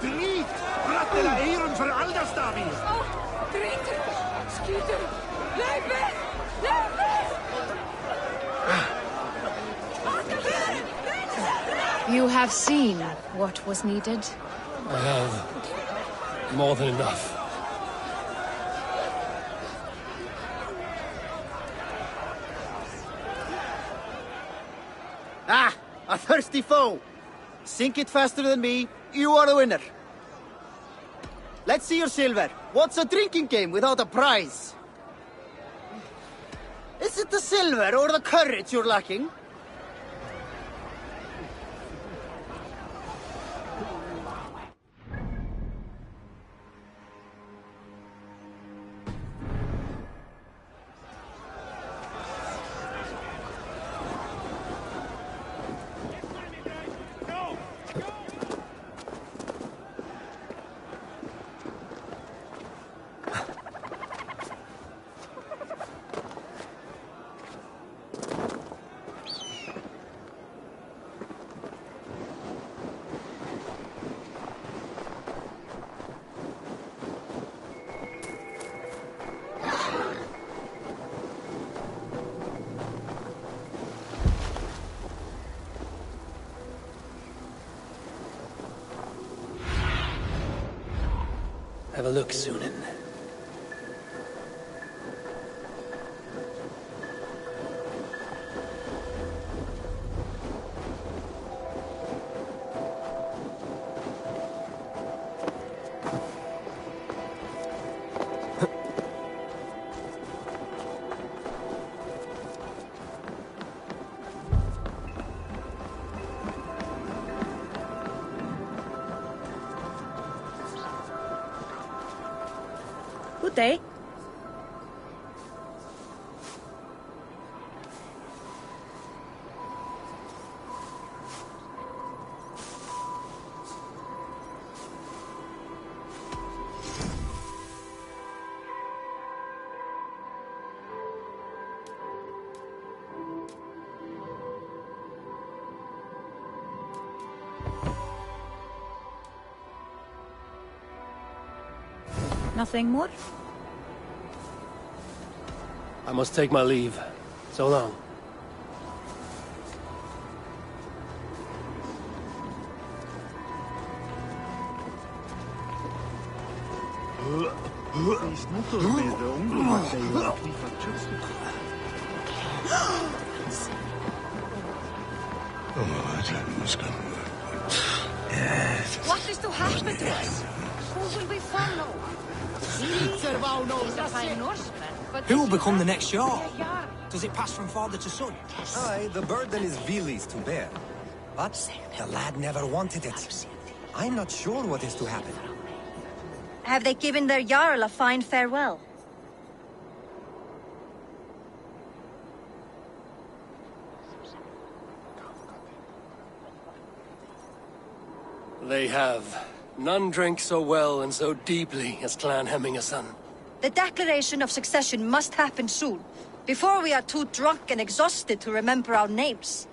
Drit! Brattela Eiron för Aldarstavi! Driter! Skyter! Løyper! Løyper! You have seen what was needed? I have. More than enough. A thirsty foe! Sink it faster than me, you are the winner. Let's see your silver. What's a drinking game without a prize? Is it the silver or the courage you're lacking? Have a look, Sunan. Good day. Nothing more? I must take my leave. So long. What is to happen to us? Who will we follow? These are fine Norsemen, but Who will become the next Jarl? Does it pass from father to son? Aye, the burden is Vili's to bear. But the lad never wanted it. I'm not sure what is to happen. Have they given their Jarl a fine farewell? They have. None drank so well and so deeply as Clan Hemmingerson. The declaration of succession must happen soon, before we are too drunk and exhausted to remember our names.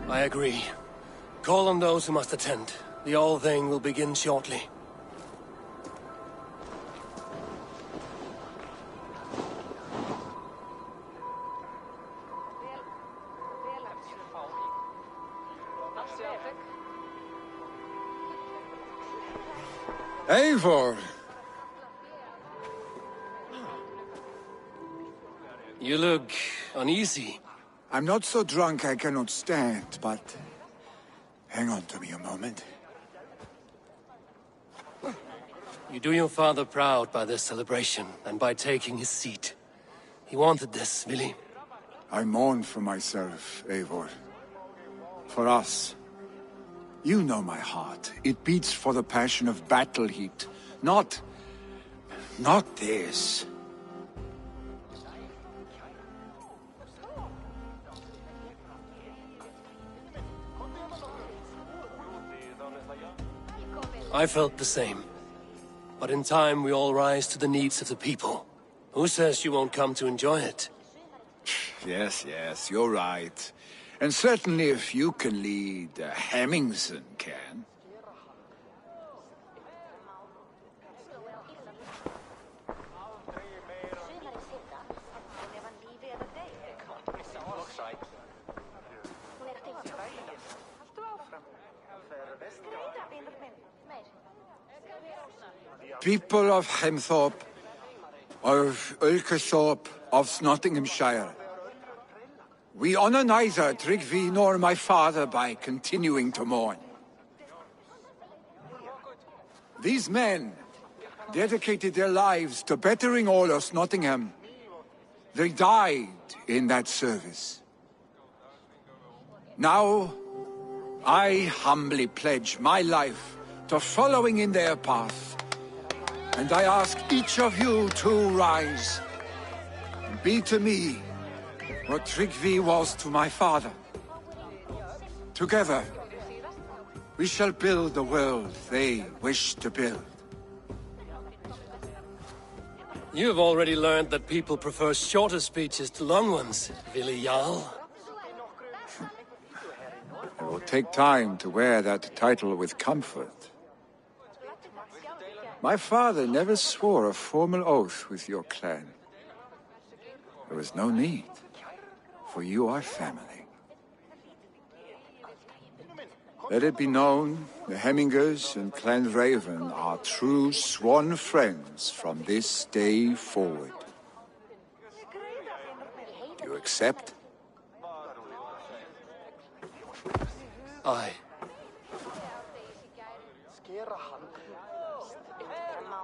I agree. Call on those who must attend. The All Thing will begin shortly. Eivor! You look uneasy. I'm not so drunk I cannot stand, but... hang on to me a moment. You do your father proud by this celebration, and by taking his seat. He wanted this, Willi. I mourn for myself, Eivor. For us. You know my heart. It beats for the passion of battle heat. Not this. I felt the same. But in time we all rise to the needs of the people. Who says you won't come to enjoy it? Yes, you're right. And certainly if you can lead, Hemmingson can. People of Hemthorpe, of Ulkerthorpe, of Nottinghamshire. We honor neither Tryggvi nor my father by continuing to mourn. These men dedicated their lives to bettering all of Nottingham. They died in that service. Now, I humbly pledge my life to following in their path. And I ask each of you to rise. And be to me what Tryggvi was to my father. Together, we shall build the world they wish to build. You have already learned that people prefer shorter speeches to long ones, Willi Jarl. It will take time to wear that title with comfort. My father never swore a formal oath with your clan. There was no need, for you are family. Let it be known, the Hemmingers and Clan Raven are true sworn friends from this day forward. You accept? Aye.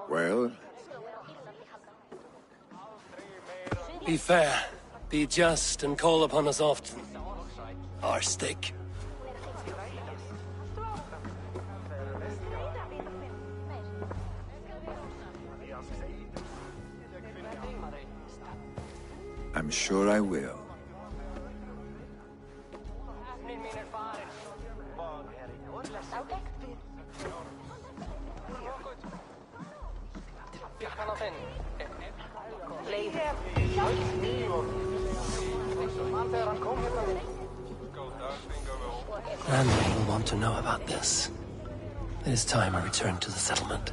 Well? Be fair, be just, and call upon us often. Our stick. I'm sure I will. Randy will want to know about this. It is time I return to the settlement.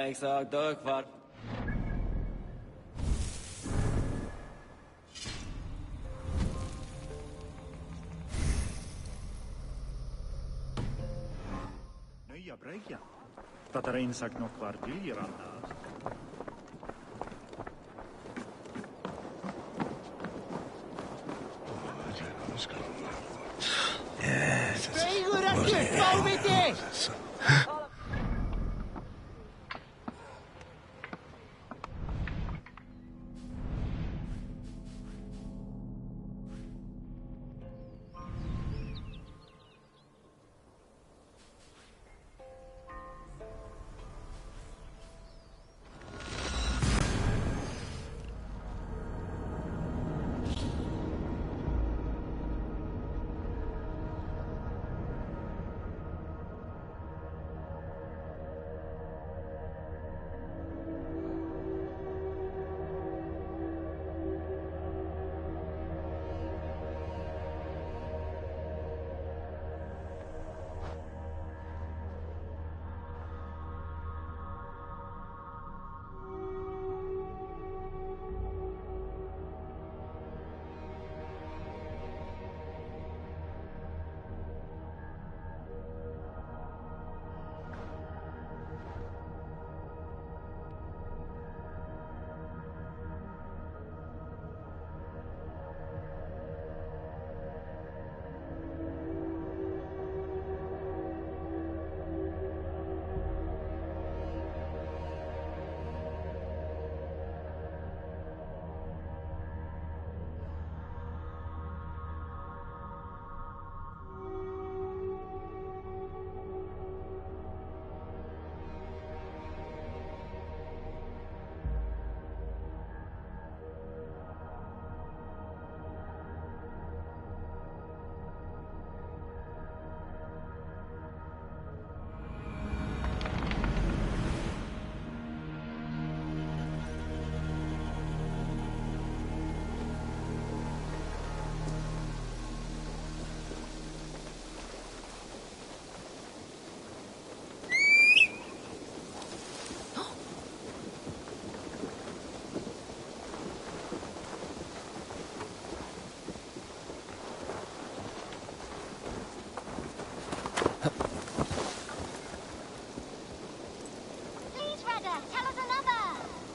Ik zag toch wat. Eka Bregja. Tatarin sagt nog var Diljeranda.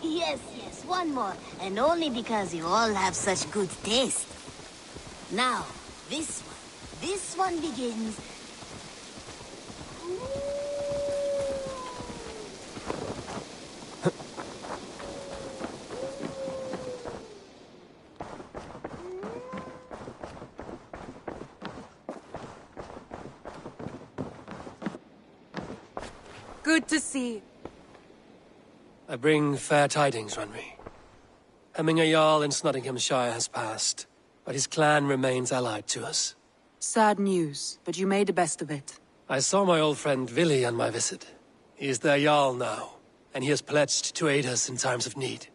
Yes, one more. And only because you all have such good taste. Now, this one. This one begins... Good to see. I bring fair tidings, Runry. Hemminger Jarl in Nottinghamshire has passed, but his clan remains allied to us. Sad news, but you made the best of it. I saw my old friend Vili on my visit. He is their Jarl now, and he has pledged to aid us in times of need.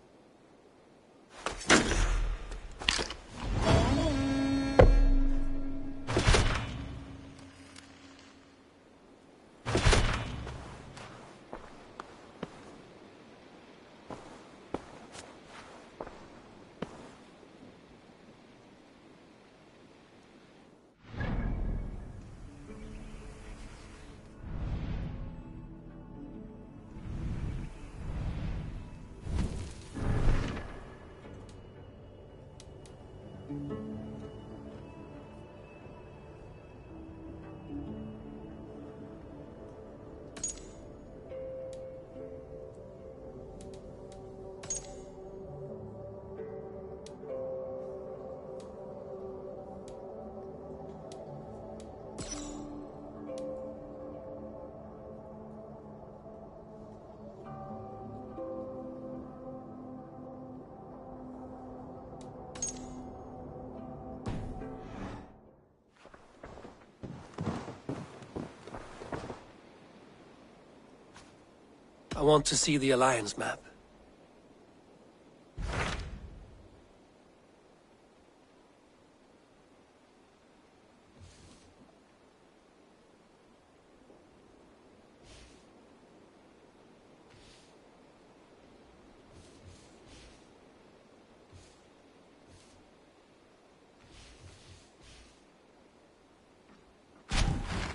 I want to see the Alliance map.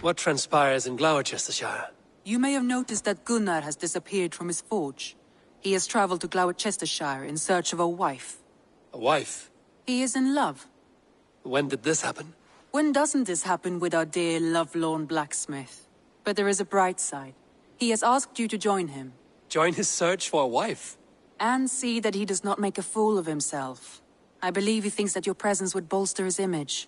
What transpires in Gloucestershire? You may have noticed that Gunnar has disappeared from his forge. He has traveled to Gloucestershire in search of a wife. A wife? He is in love. When did this happen? When doesn't this happen with our dear lovelorn blacksmith? But there is a bright side. He has asked you to join him. Join his search for a wife? And see that he does not make a fool of himself. I believe he thinks that your presence would bolster his image.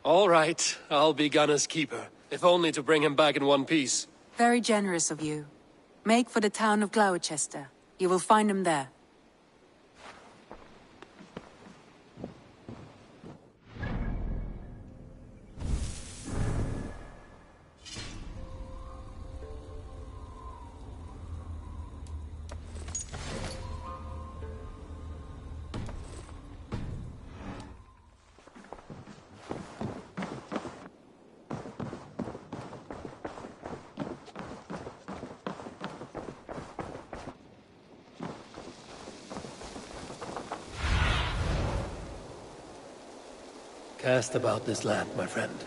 All right, I'll be Gunner's keeper, if only to bring him back in one piece. Very generous of you. Make for the town of Gloucester. You will find him there. Cast about this land, my friend.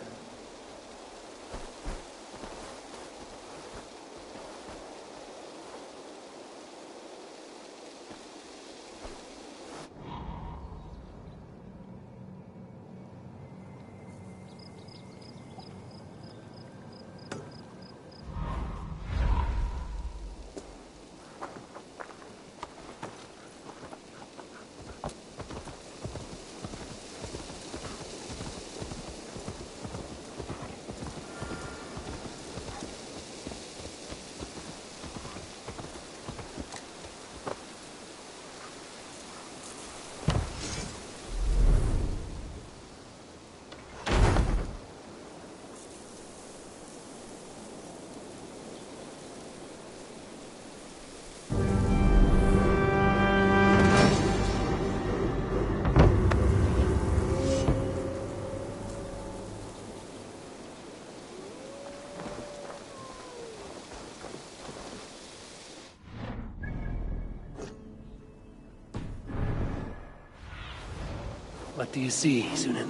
What do you see, Sunan?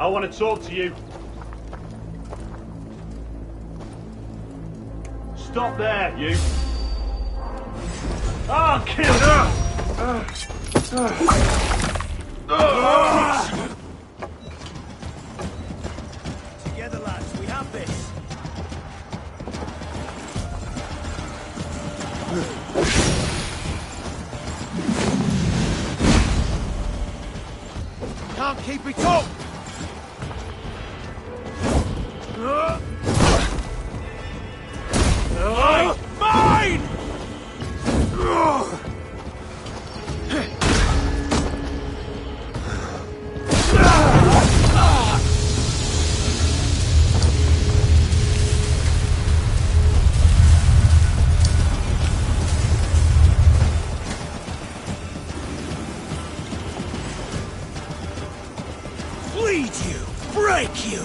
I want to talk to you. Stop there, you. Oh, kill Together, lads, we have this. Can't keep it up! Mine! Bleed you! Break you!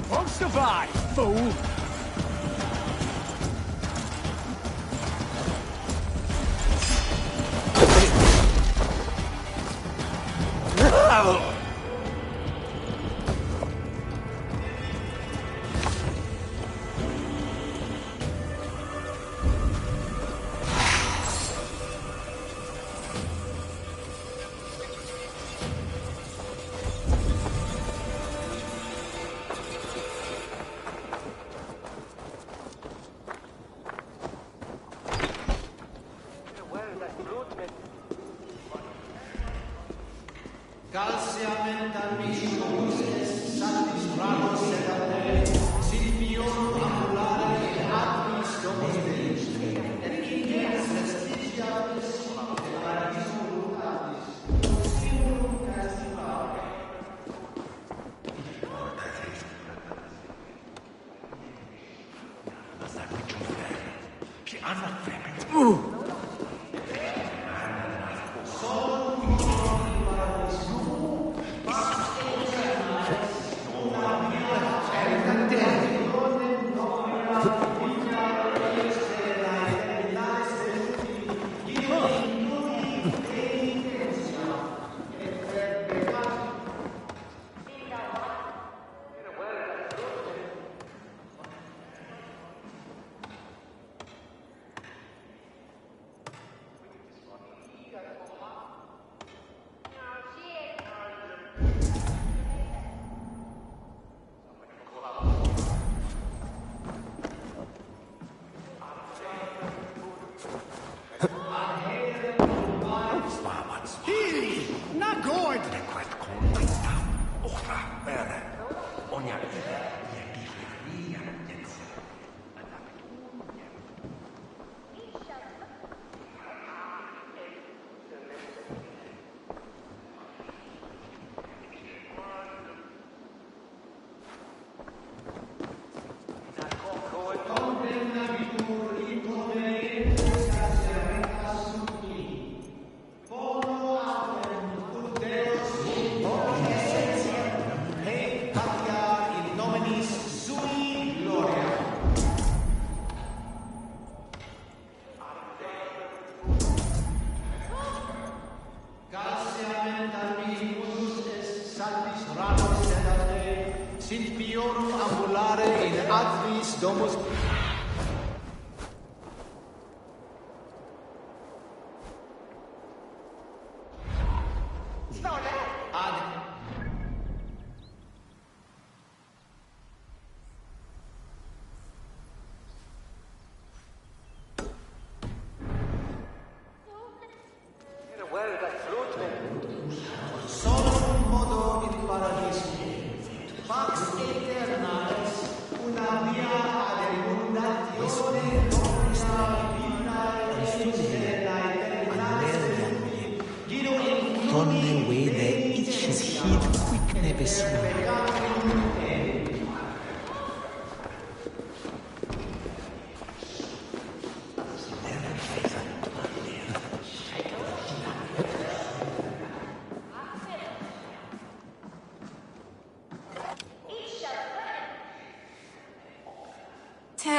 Won't survive, fool!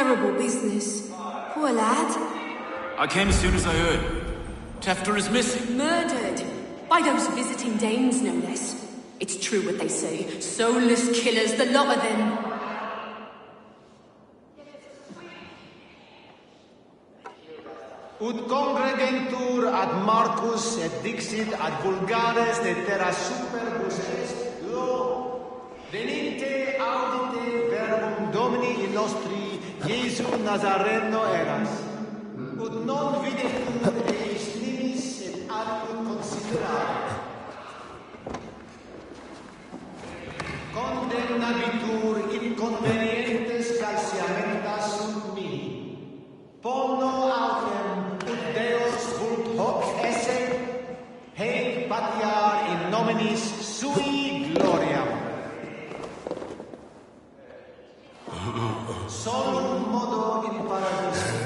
terrible business. Poor lad. I came as soon as I heard. Tefter is missing. Murdered. By those visiting Danes, no less. It's true what they say. Soulless killers, the lot of them. Ut congregentur ad Marcus et dixit ad vulgares de terra superbus est lo venite audite verbum Domini nostri Iesu Nazareno eras. Ut non videtur eis nimis et aliud considerare. Condemnabitur inconvenientes calciamentas sunt mihi. Pono autem ut Deus vult hoc esse, heic patiar in nominis sui gloriam. Solum modo in paradiso,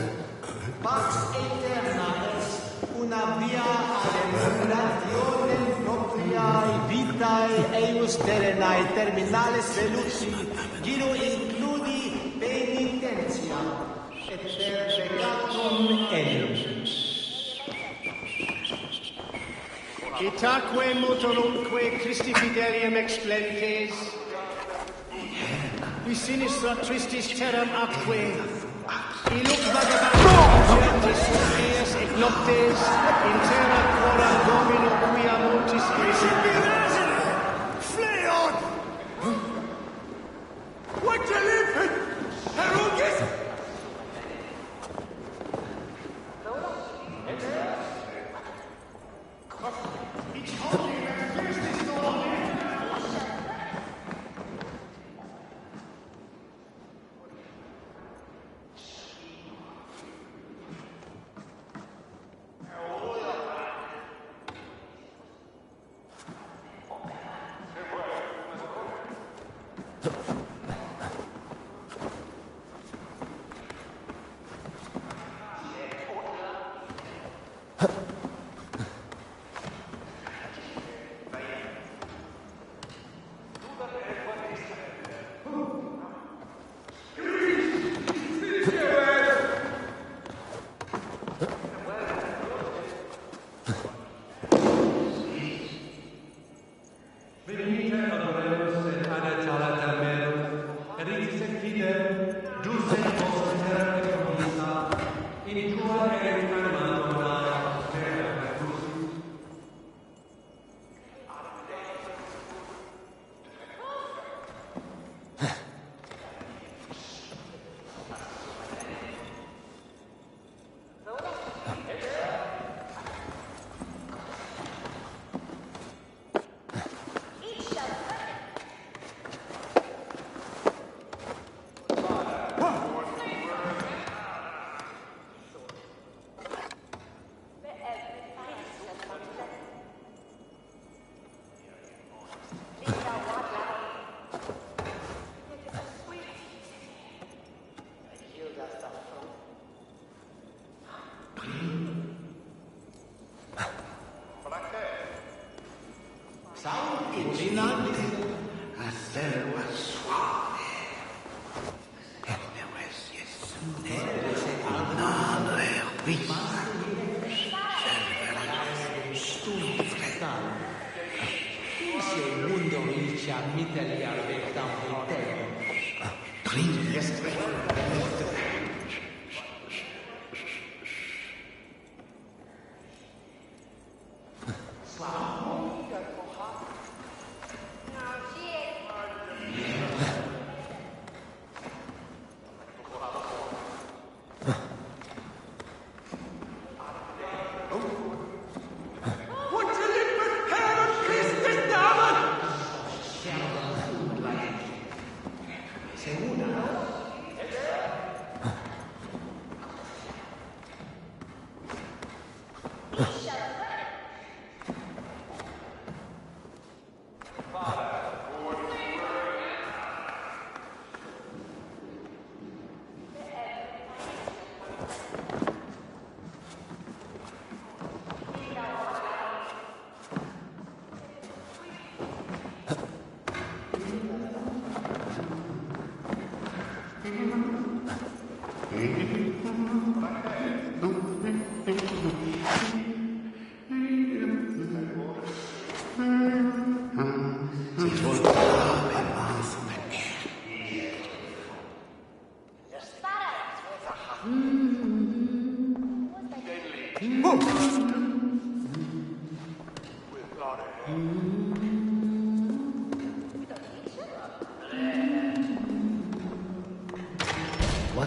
pax eterna est una via ad emulationem propriae vitae eius terrenae terminales veluti, giro includi penitentiam, et per peccatum enim. Itaque mutolumque Christi fidelium explentes, qui sinistra tristis terram atque, iluc vagabantes dies et noctes, in terra quora Domino quia multis est. Flee on! What you live? Herugis?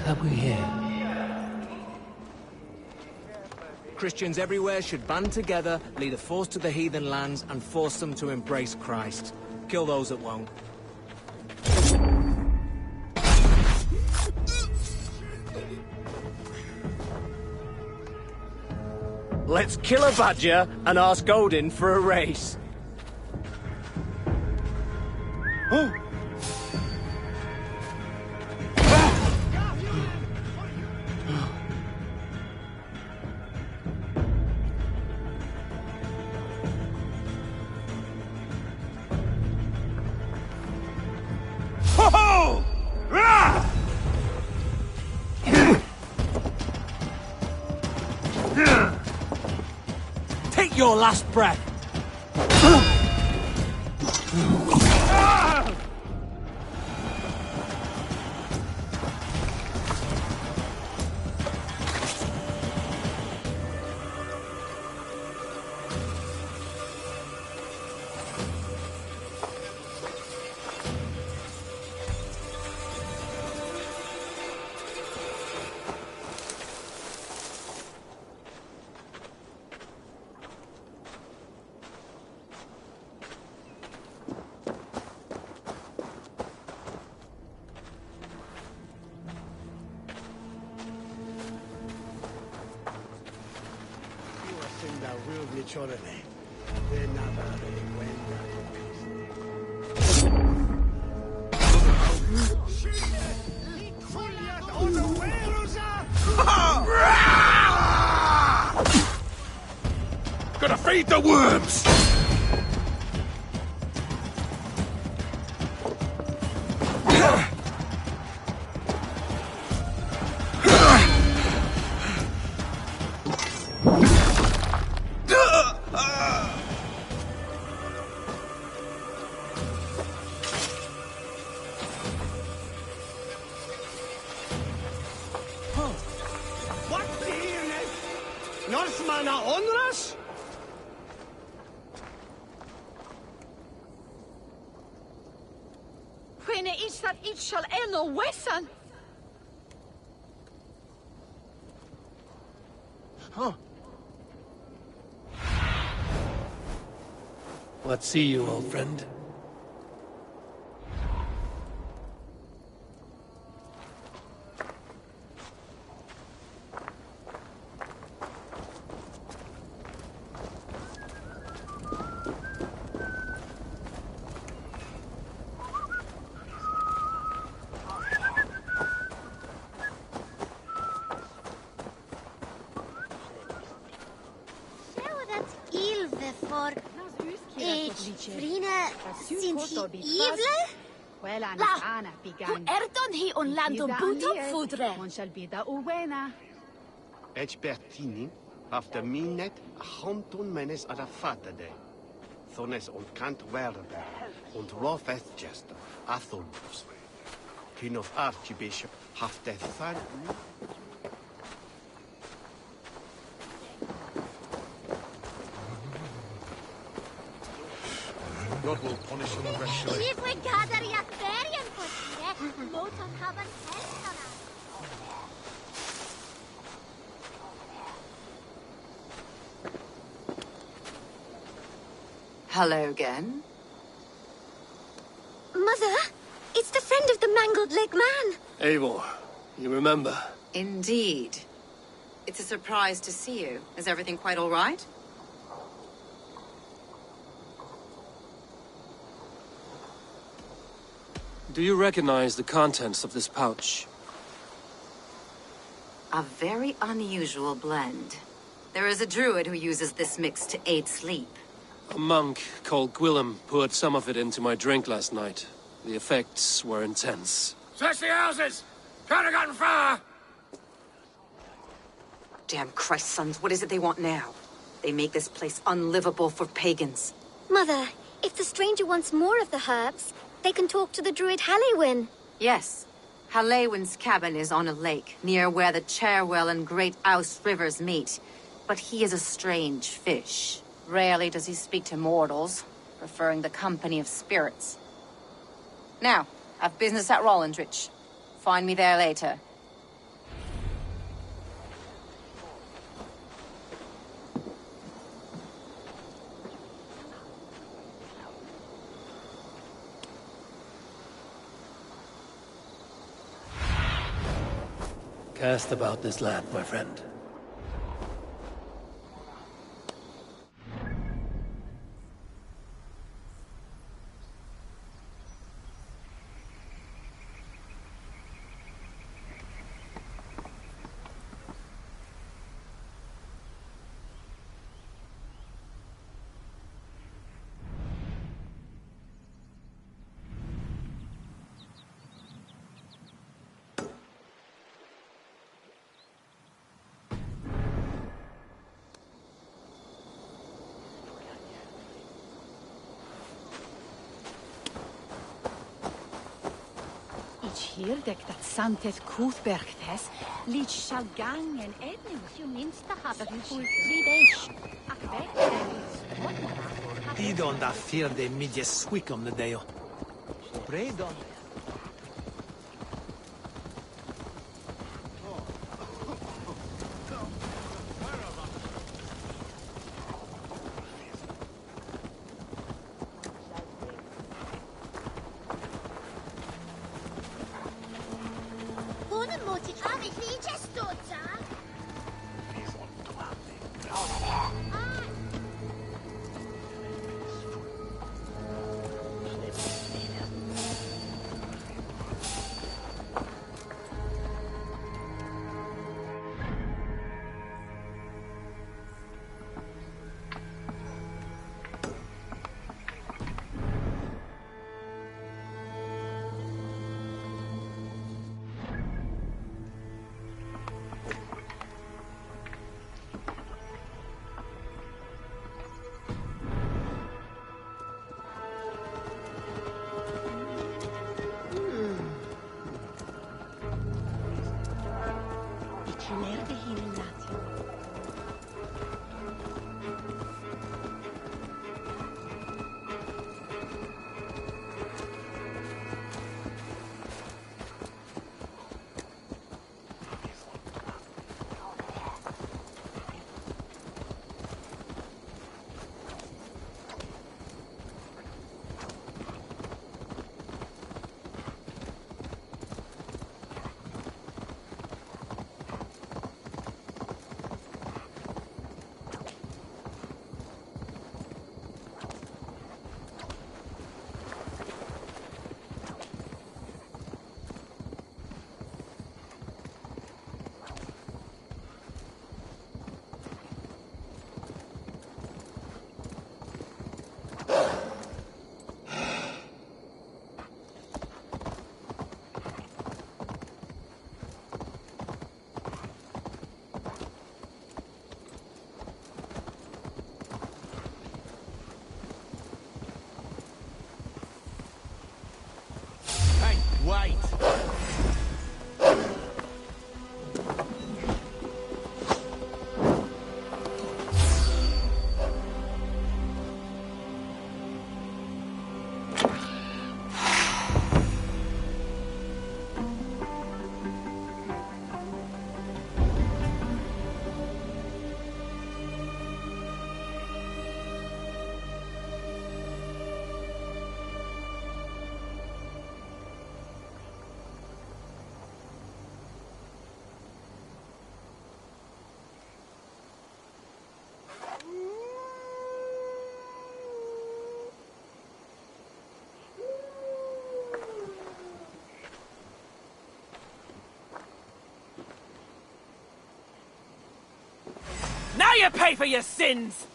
that we're here. Christians everywhere should band together, lead a force to the heathen lands, and force them to embrace Christ. Kill those that won't. Let's kill a badger and ask Odin for a race. Oh! Take your last breath! Gonna feed the worms! What the hell? Norseman are on us? When is that it shall end no wesan? Huh. Let's see you, old friend. Bertini, after minnet, a honton menes ad a fatade. Thones und kant werde, und Rofeth jester, Atholmos. King of Archbishop, haft death thank me. God will punish him eventually. If we gather Yakbarian for today, Moton Haban Helstana. Hello again. Mother, it's the friend of the mangled leg man. Eivor, you remember? Indeed. It's a surprise to see you. Is everything quite all right? Do you recognize the contents of this pouch? A very unusual blend. There is a druid who uses this mix to aid sleep. A monk called Gwillem poured some of it into my drink last night. The effects were intense. Search the houses! Can't have gotten far! Damn Christ, sons, what is it they want now? They make this place unlivable for pagans. Mother, if the stranger wants more of the herbs, they can talk to the druid Halewyn. Yes. Halewyn's cabin is on a lake, near where the Cherwell and Great Ouse rivers meet. But he is a strange fish. Rarely does he speak to mortals, preferring the company of spirits. Now, I've business at Rollindrich. Find me there later. Cast about this land, my friend. Hirdek dat santet Kuthbergtes, lich shall gang en edning. You minsta haber you full 3 days. Idon da firde midje swickum the deo. Predon. Wait! Now you pay for your sins!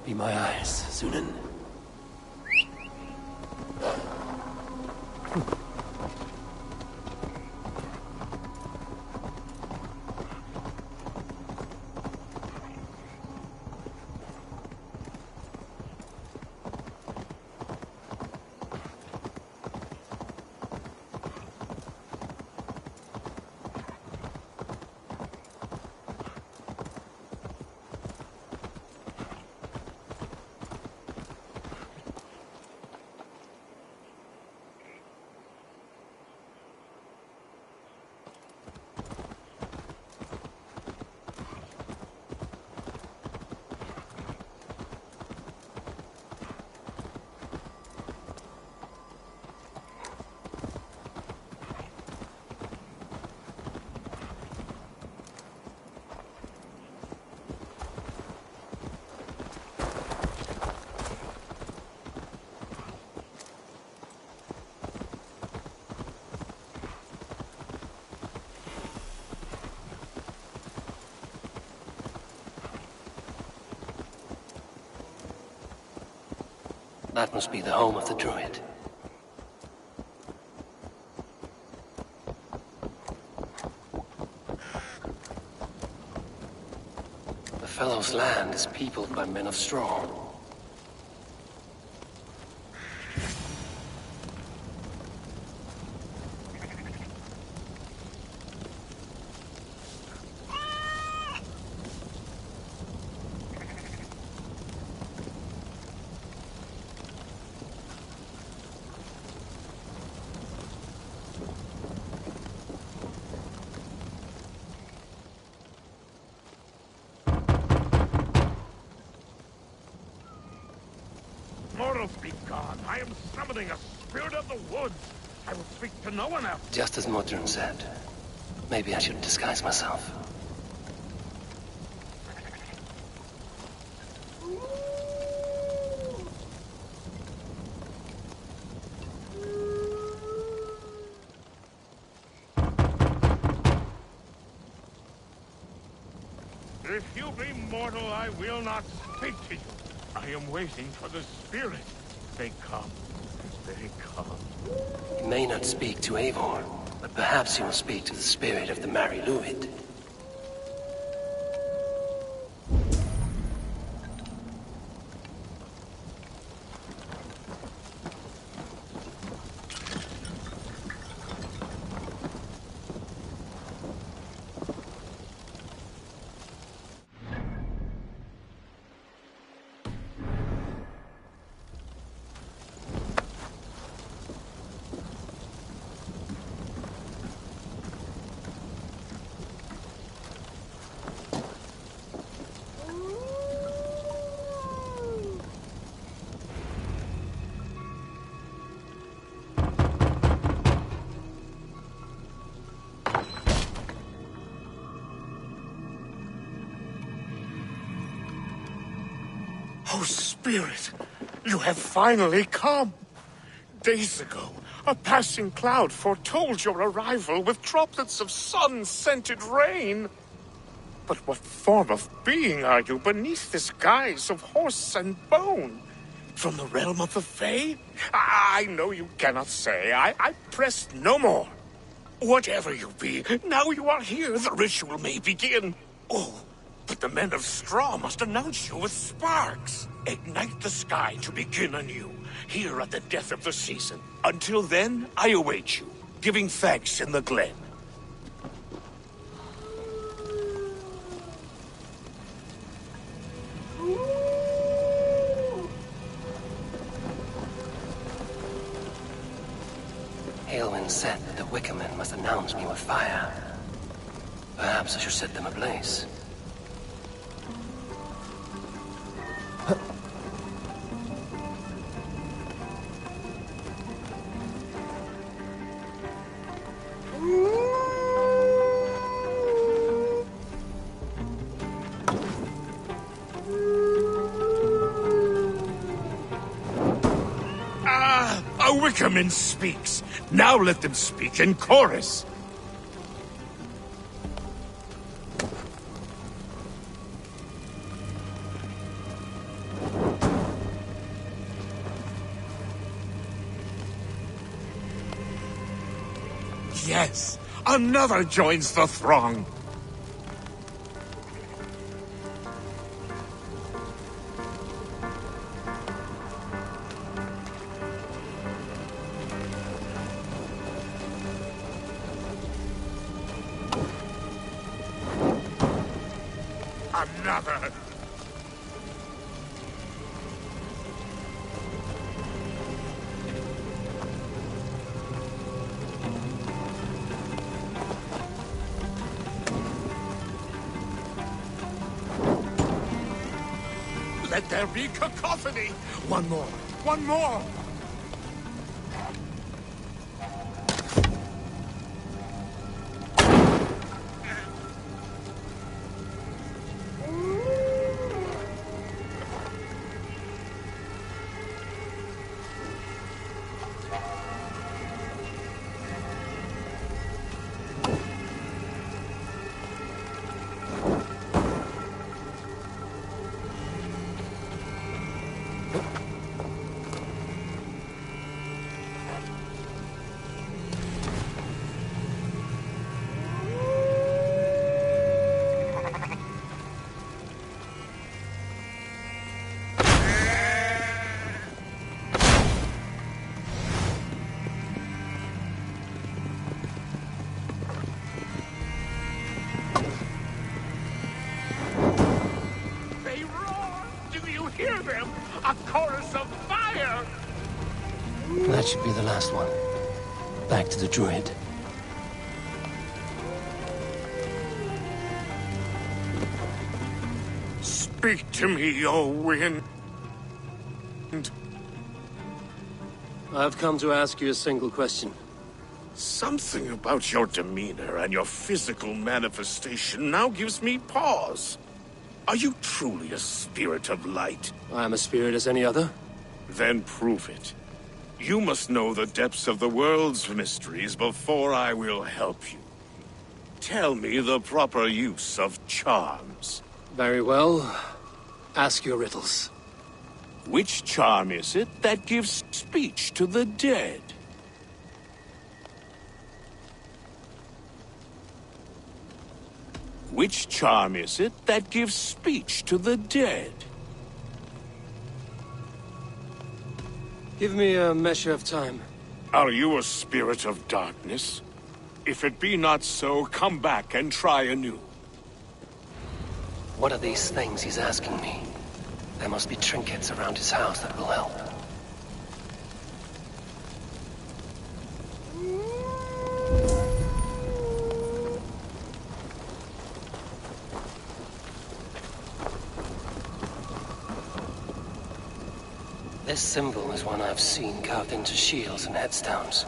Be my eyes, Sunan. That must be the home of the druid. The fellow's land is peopled by men of straw. Mortals be gone. I am summoning a spirit of the woods. I will speak to no one else. Just as Modron said. Maybe I should disguise myself. If you be mortal, I will not speak to you. I am waiting for the spirit. They come. They come. You may not speak to Eivor, but perhaps you will speak to the spirit of the Mari Luid. Oh, Spirit, you have finally come. Days ago, a passing cloud foretold your arrival with droplets of sun-scented rain. But what form of being are you beneath this guise of horse and bone? From the realm of the Fae? I know you cannot say. I press no more. Whatever you be, now you are here, the ritual may begin. Oh, but the men of straw must announce you with sparks. Ignite the sky to begin anew, here at the death of the season. Until then, I await you, giving thanks in the glen. Aelwyn said that the Wickermen must announce me with fire. Perhaps I should set them ablaze. A Wickerman speaks. Now let them speak in chorus. Yes, another joins the throng. Another. Let there be cacophony! One more! One more! Hear them! A chorus of fire! That should be the last one. Back to the druid. Speak to me, O wind. I've come to ask you a single question. Something about your demeanor and your physical manifestation now gives me pause. Are you truly a spirit of light? I am a spirit as any other. Then prove it. You must know the depths of the world's mysteries before I will help you. Tell me the proper use of charms. Very well. Ask your riddles. Which charm is it that gives speech to the dead? Which charm is it that gives speech to the dead? Give me a measure of time. Are you a spirit of darkness? If it be not so, come back and try anew. What are these things he's asking me? There must be trinkets around his house that will help. This symbol is one I've seen carved into shields and headstones.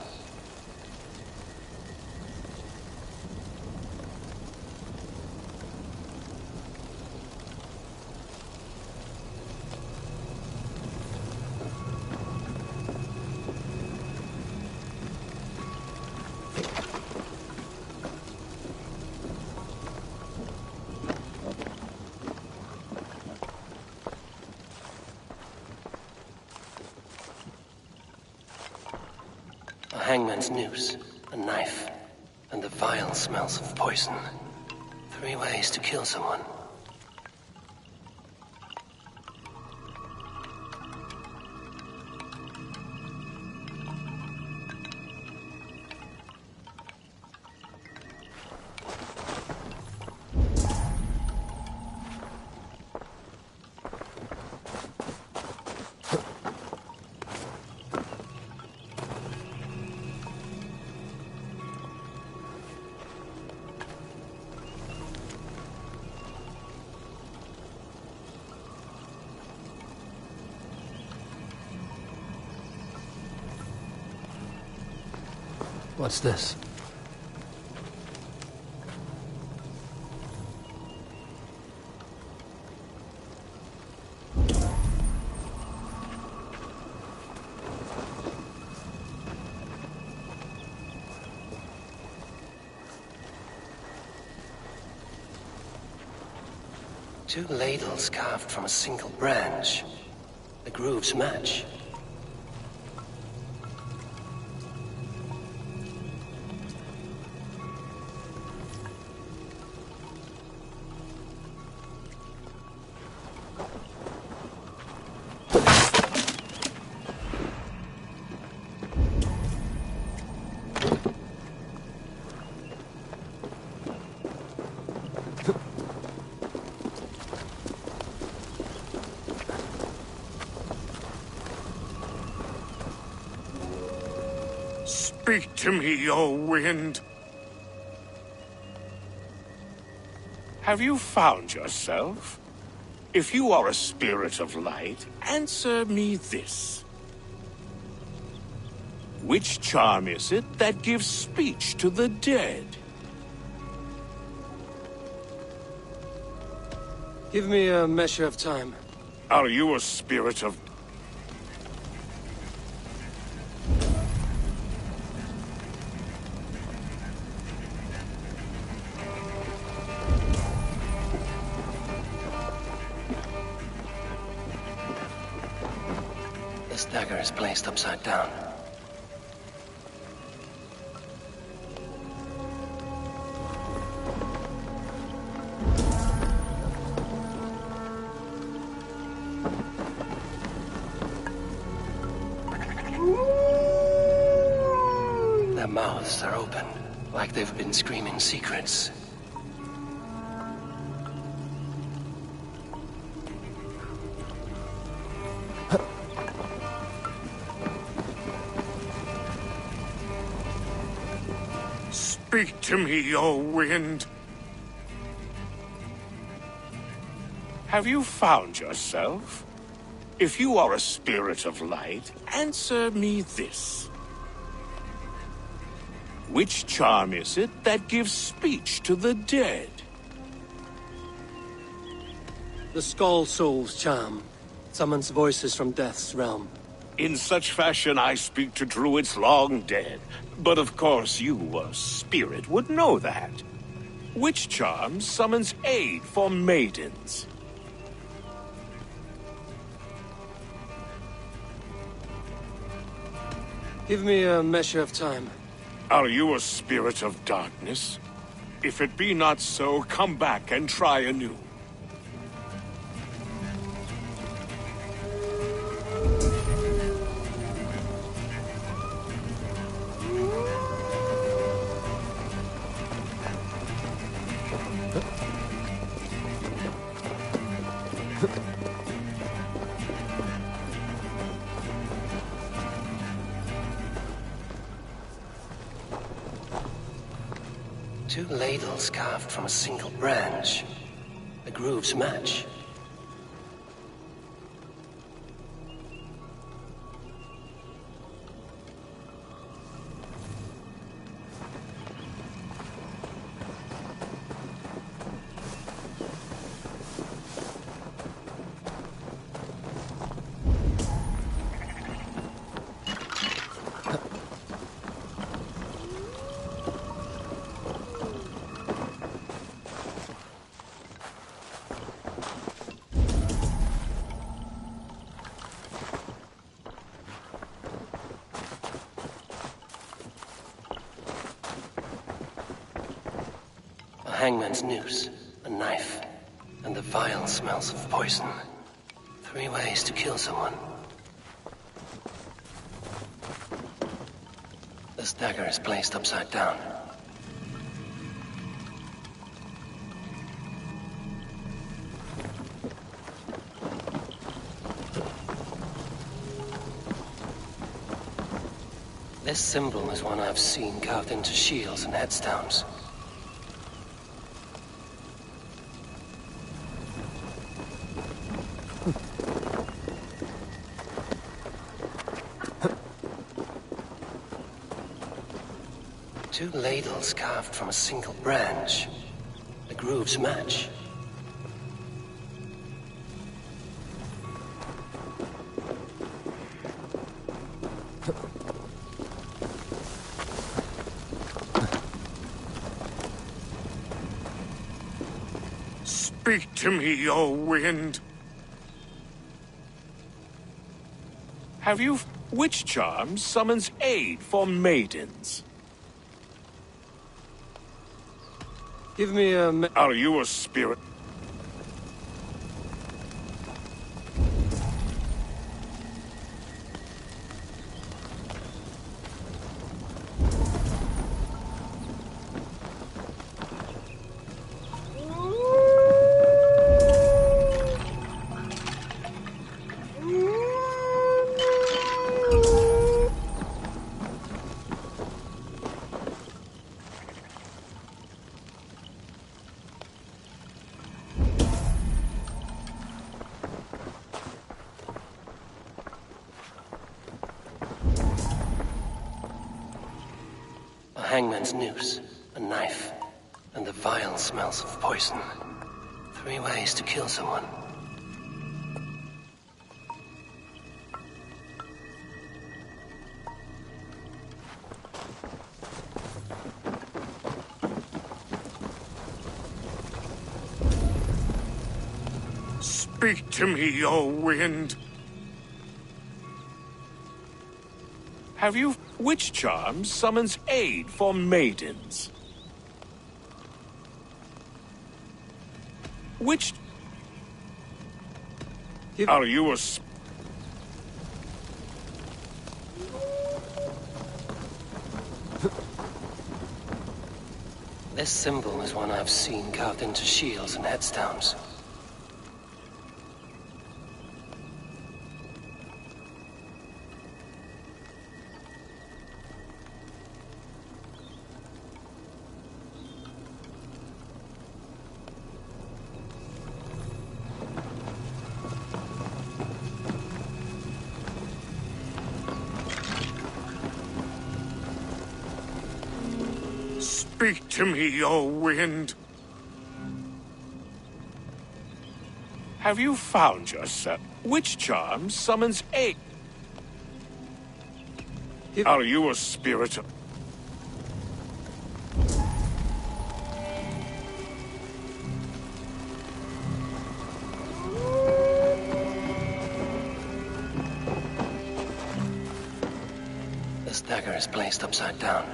A hangman's noose, a knife, and the vile smells of poison. 3 ways to kill someone. What's this? Two ladles carved from a single branch. The grooves match. Speak to me, O wind. Have you found yourself? If you are a spirit of light, answer me this. Which charm is it that gives speech to the dead? Give me a measure of time. Are you a spirit of... This dagger is placed upside down. Their mouths are open, like they've been screaming secrets. Speak to me, O wind. Have you found yourself? If you are a spirit of light, answer me this. Which charm is it that gives speech to the dead? The Skull Soul's charm summons voices from Death's realm. In such fashion I speak to druids long dead. But of course you, a spirit, would know that. Which charm summons aid for maidens? Give me a measure of time. Are you a spirit of darkness? If it be not so, come back and try anew. Two ladles carved from a single branch. The grooves match. Hangman's noose, a knife, and the vile smells of poison. 3 ways to kill someone. This dagger is placed upside down. This symbol is one I've seen carved into shields and headstones. Two ladles carved from a single branch. The grooves match. Speak to me, O wind. Have you... Which charm summons aid for maidens? Give me a... Are you a spirit? hangman's noose, a knife, and the vile smells of poison. 3 ways to kill someone. Speak to me, O wind. Have you... Which charm summons aid for maidens? Which... Are you a... This symbol is one I've seen carved into shields and headstones. Speak to me, O wind. Have you found yourself? Which charm summons aid? Are you a spirit of... This dagger is placed upside down.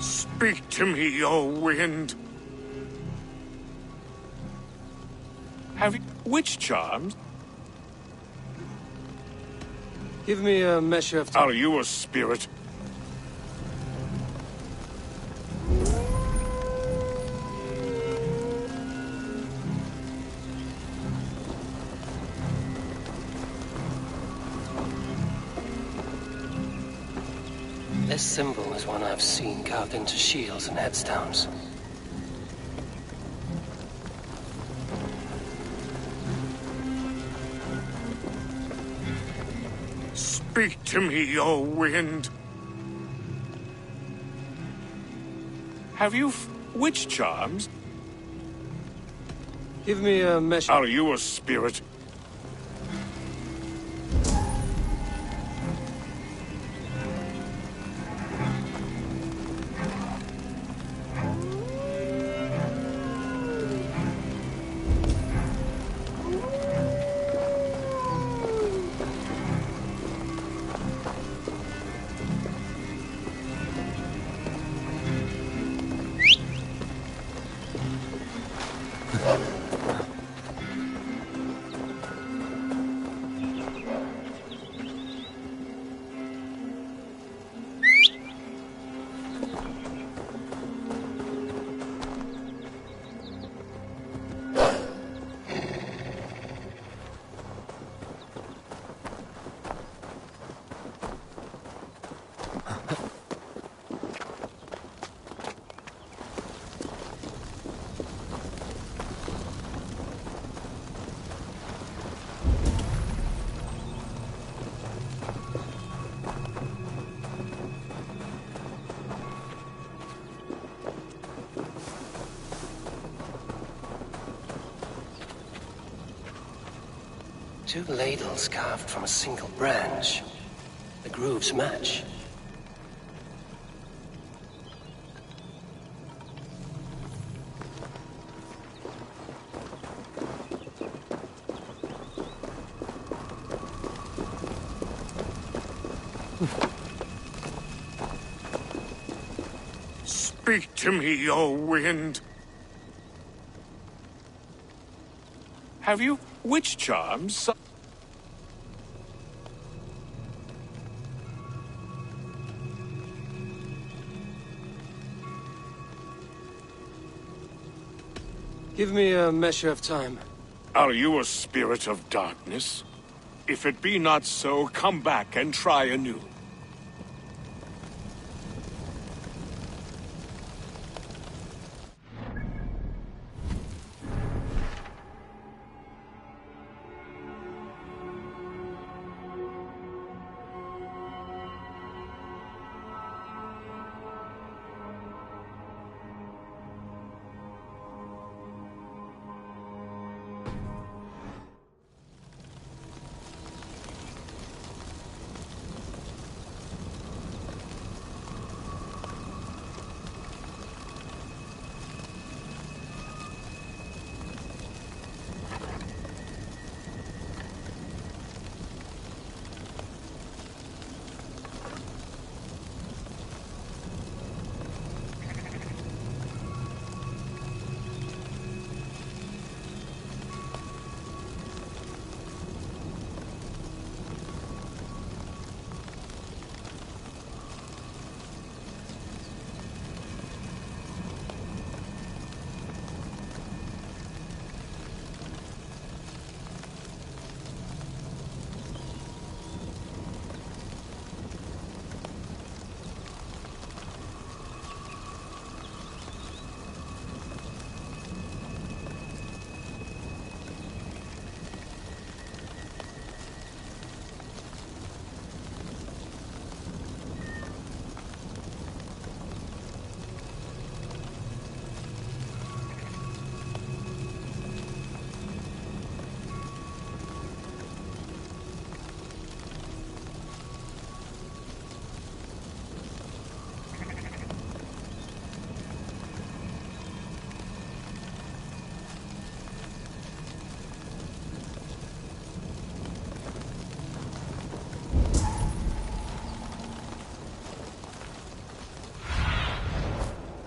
Speak to me, O wind. Have you... Which charms? Give me a measure of time. Are you a spirit? This symbol is one I've seen carved into shields and headstones. Speak to me, O wind. Have you... Which charms? Give me a measure... Are you a spirit? Two ladles carved from a single branch. The grooves match. Speak to me, O wind. Have you... Which charms? Give me a measure of time. Are you a spirit of darkness? If it be not so, come back and try anew.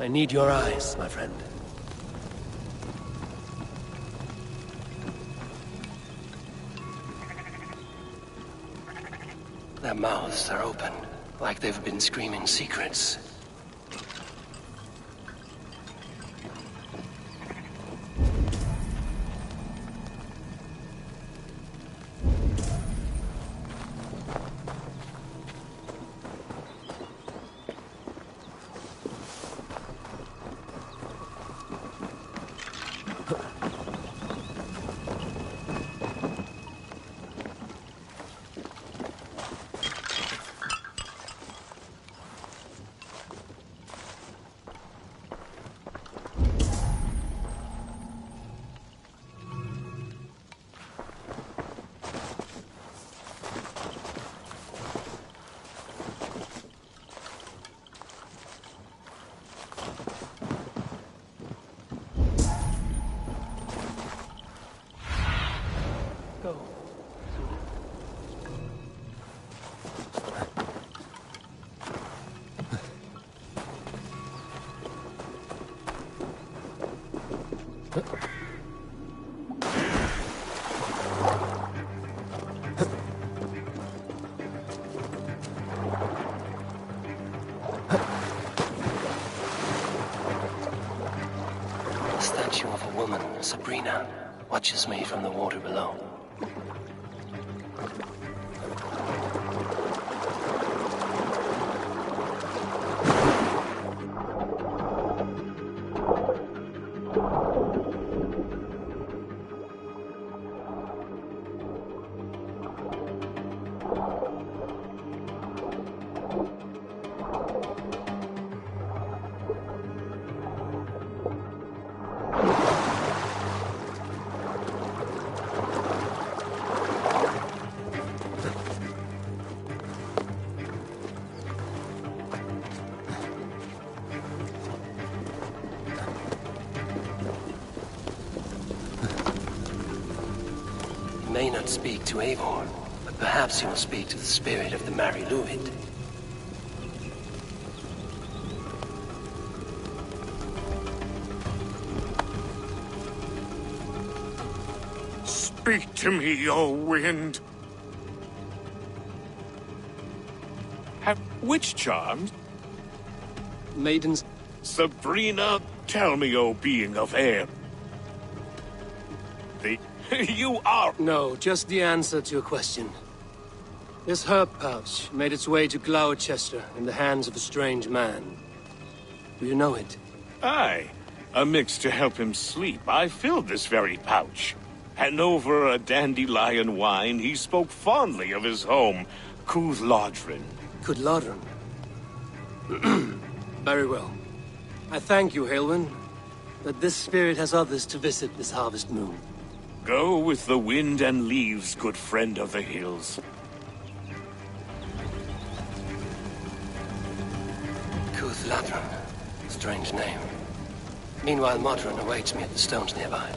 I need your eyes, my friend. Their mouths are open, like they've been screaming secrets. Sabrina watches me from the water below. May not speak to Eivor, but perhaps he will speak to the spirit of the Mary Luid. Speak to me, O wind. Have witch charms? Maidens? Sabrina, tell me, O being of air. You are... No, just the answer to your question. This herb pouch made its way to Gloucester in the hands of a strange man. Do you know it? Aye. A mix to help him sleep. I filled this very pouch. And over a dandelion wine, he spoke fondly of his home, Cúthládrin. Cúthládrin? Very well. I thank you, Haelwyn, that this spirit has others to visit this harvest moon. Go with the wind and leaves, good friend of the hills. Cúthládrin. Strange name. Meanwhile, Modron awaits me at the stones nearby.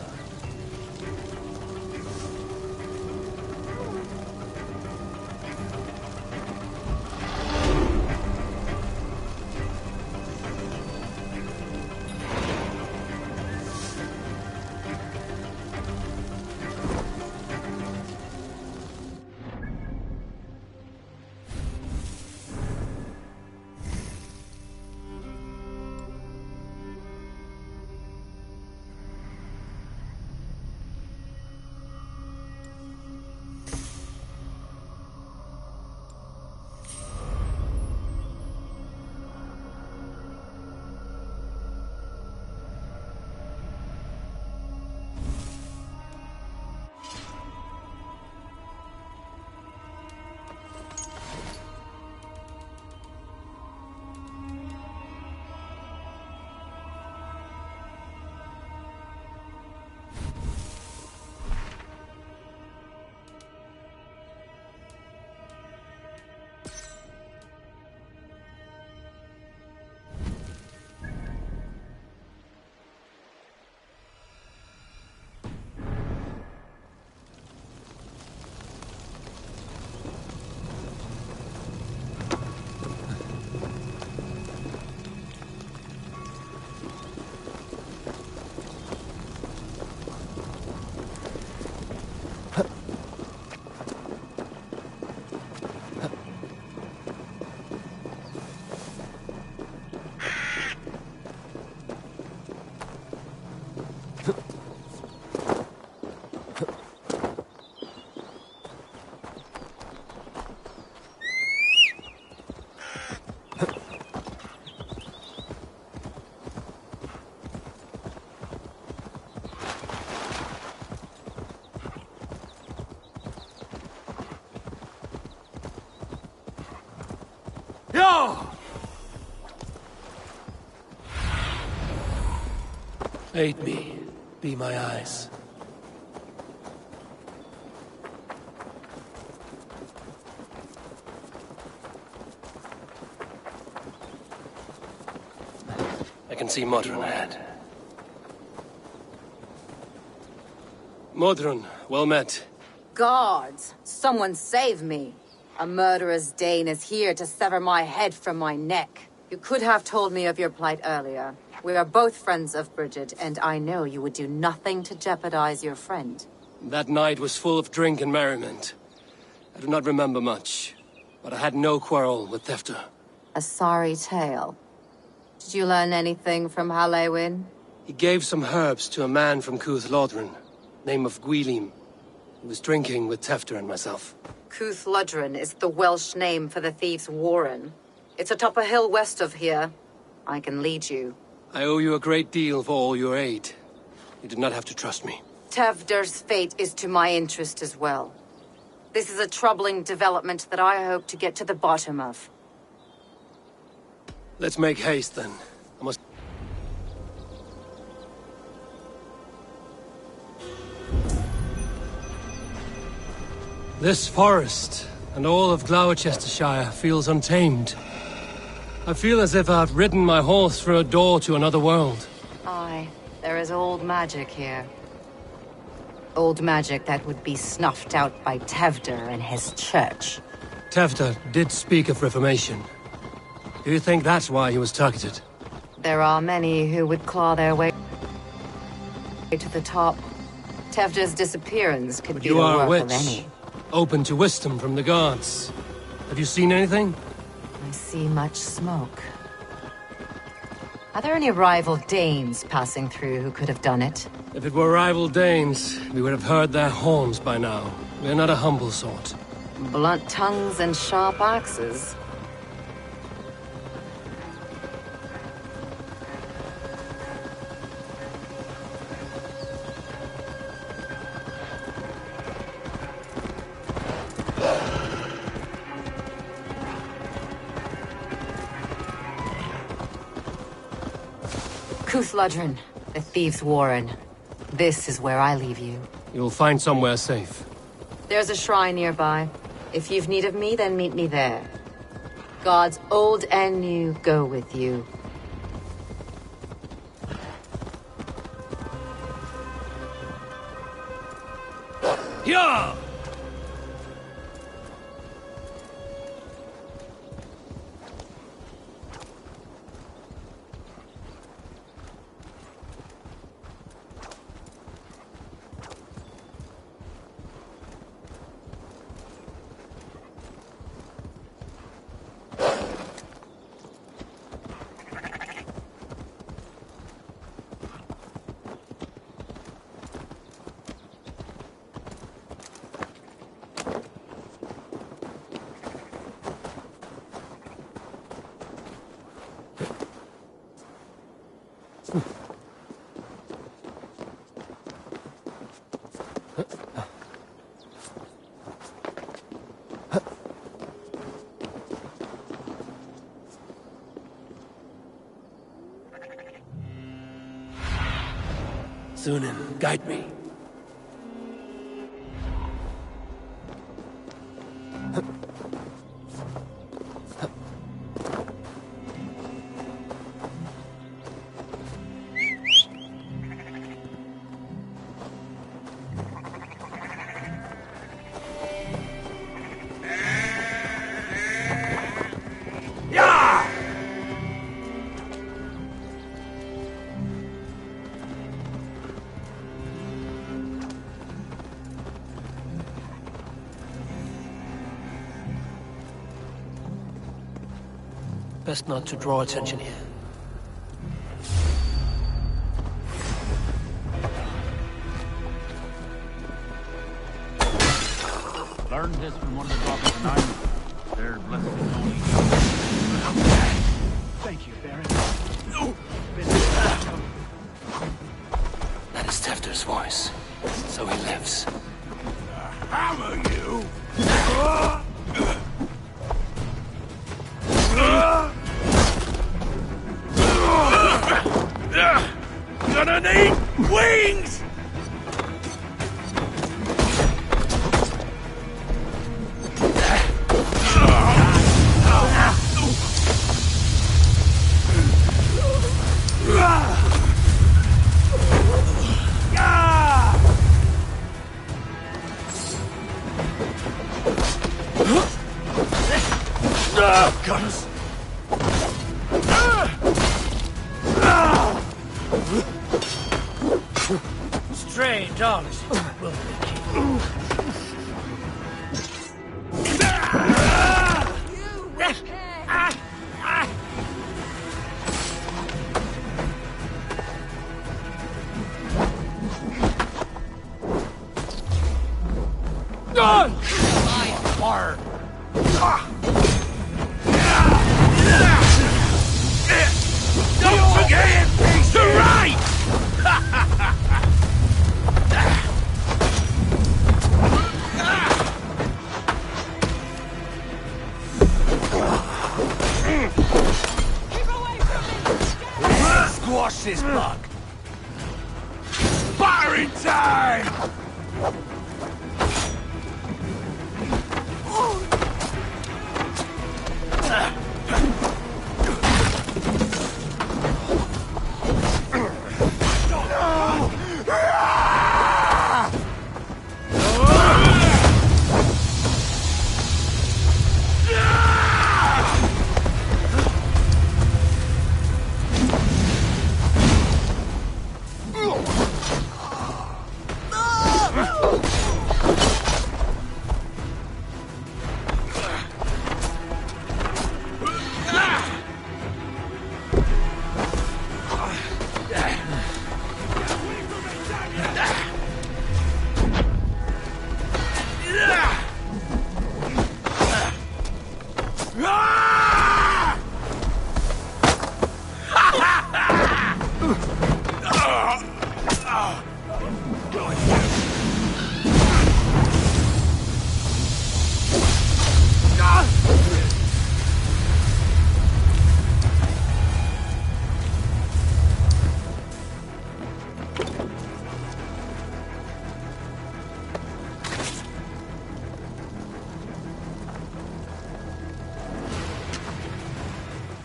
Yo! Aid me. Be my eyes. I can see Modron ahead. Modron, well met. Guards, someone save me. A murderous Dane is here to sever my head from my neck. You could have told me of your plight earlier. We are both friends of Bridget, and I know you would do nothing to jeopardize your friend. That night was full of drink and merriment. I do not remember much, but I had no quarrel with Thefter. A sorry tale. Did you learn anything from Halewin? He gave some herbs to a man from Cuth Lodren, name of Gwylim. He was drinking with Tefter and myself. Cuth Lodren is the Welsh name for the thieves' warren. It's atop a hill west of here. I can lead you. I owe you a great deal for all your aid. You did not have to trust me. Tevder's fate is to my interest as well. This is a troubling development that I hope to get to the bottom of. Let's make haste, then. I must... This forest, and all of Gloucestershire, feels untamed. I feel as if I've ridden my horse through a door to another world. Aye, there is old magic here. Old magic that would be snuffed out by Tevder and his church. Tefter did speak of reformation. Do you think that's why he was targeted? There are many who would claw their way to the top. Tevder's disappearance could be the You are a work of witch, any. open to wisdom from the gods. Have you seen anything? I see much smoke. Are there any rival Danes passing through who could have done it? If it were rival Danes, we would have heard their horns by now. We're not a humble sort. Blunt tongues and sharp axes. Cuth Lodren, the thieves' warren. This is where I leave you. You'll find somewhere safe. There's a shrine nearby. If you've need of me, then meet me there. Gods old and new go with you. Yeah! Sunan, guide me. Best not to draw attention here. Learned this from one of the daughters of Nine. Their blessing is only. Thank you, Baron. That is Tefter's voice. So he lives. Hammer you! and eat wings! Guns. Stray dogs will be killed. Don't forget to right! Squash this bug! Battering time!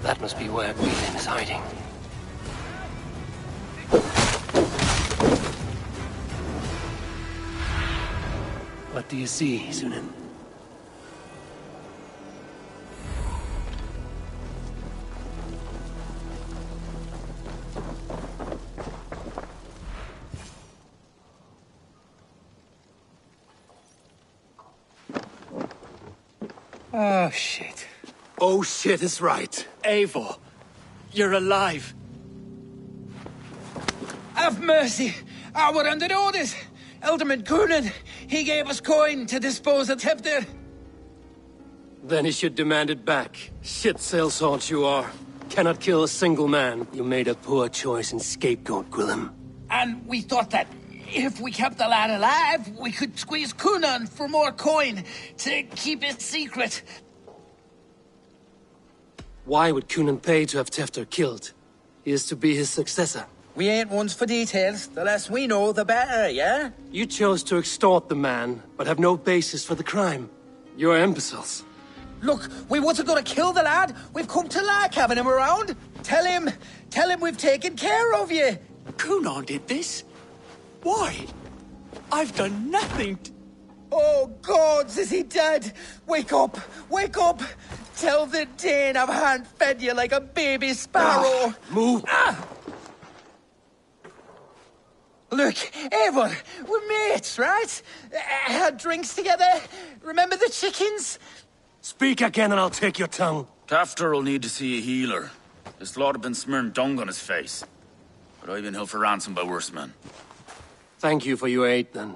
That must be where Gwilym is hiding. What do you see, Sunan? Oh, shit. Oh shit is right. Eivor, you're alive. Have mercy! We're under orders! Alderman Coonan, he gave us coin to dispose of Tepter. Then he should demand it back. Shit sellsword you are. Cannot kill a single man. You made a poor choice in scapegoat, Gwilym. And we thought that if we kept the lad alive, we could squeeze Coonan for more coin to keep it secret. Why would Coonan pay to have Tefter killed? He is to be his successor. We ain't ones for details. The less we know, the better, yeah? You chose to extort the man, but have no basis for the crime. You're imbeciles. Look, we wasn't gonna kill the lad. We've come to like having him around. Tell him we've taken care of you. Coonan did this? Why? I've done nothing. Oh, gods, is he dead? Wake up! Wake up! Tell the Dane I've hand-fed you like a baby sparrow. Move! Look, Eivor, we're mates, right? Had drinks together. Remember the chickens? Speak again and I'll take your tongue. Tafter will need to see a healer. This lord have been smearing dung on his face. But I've been held for ransom by worse men. Thank you for your aid, then.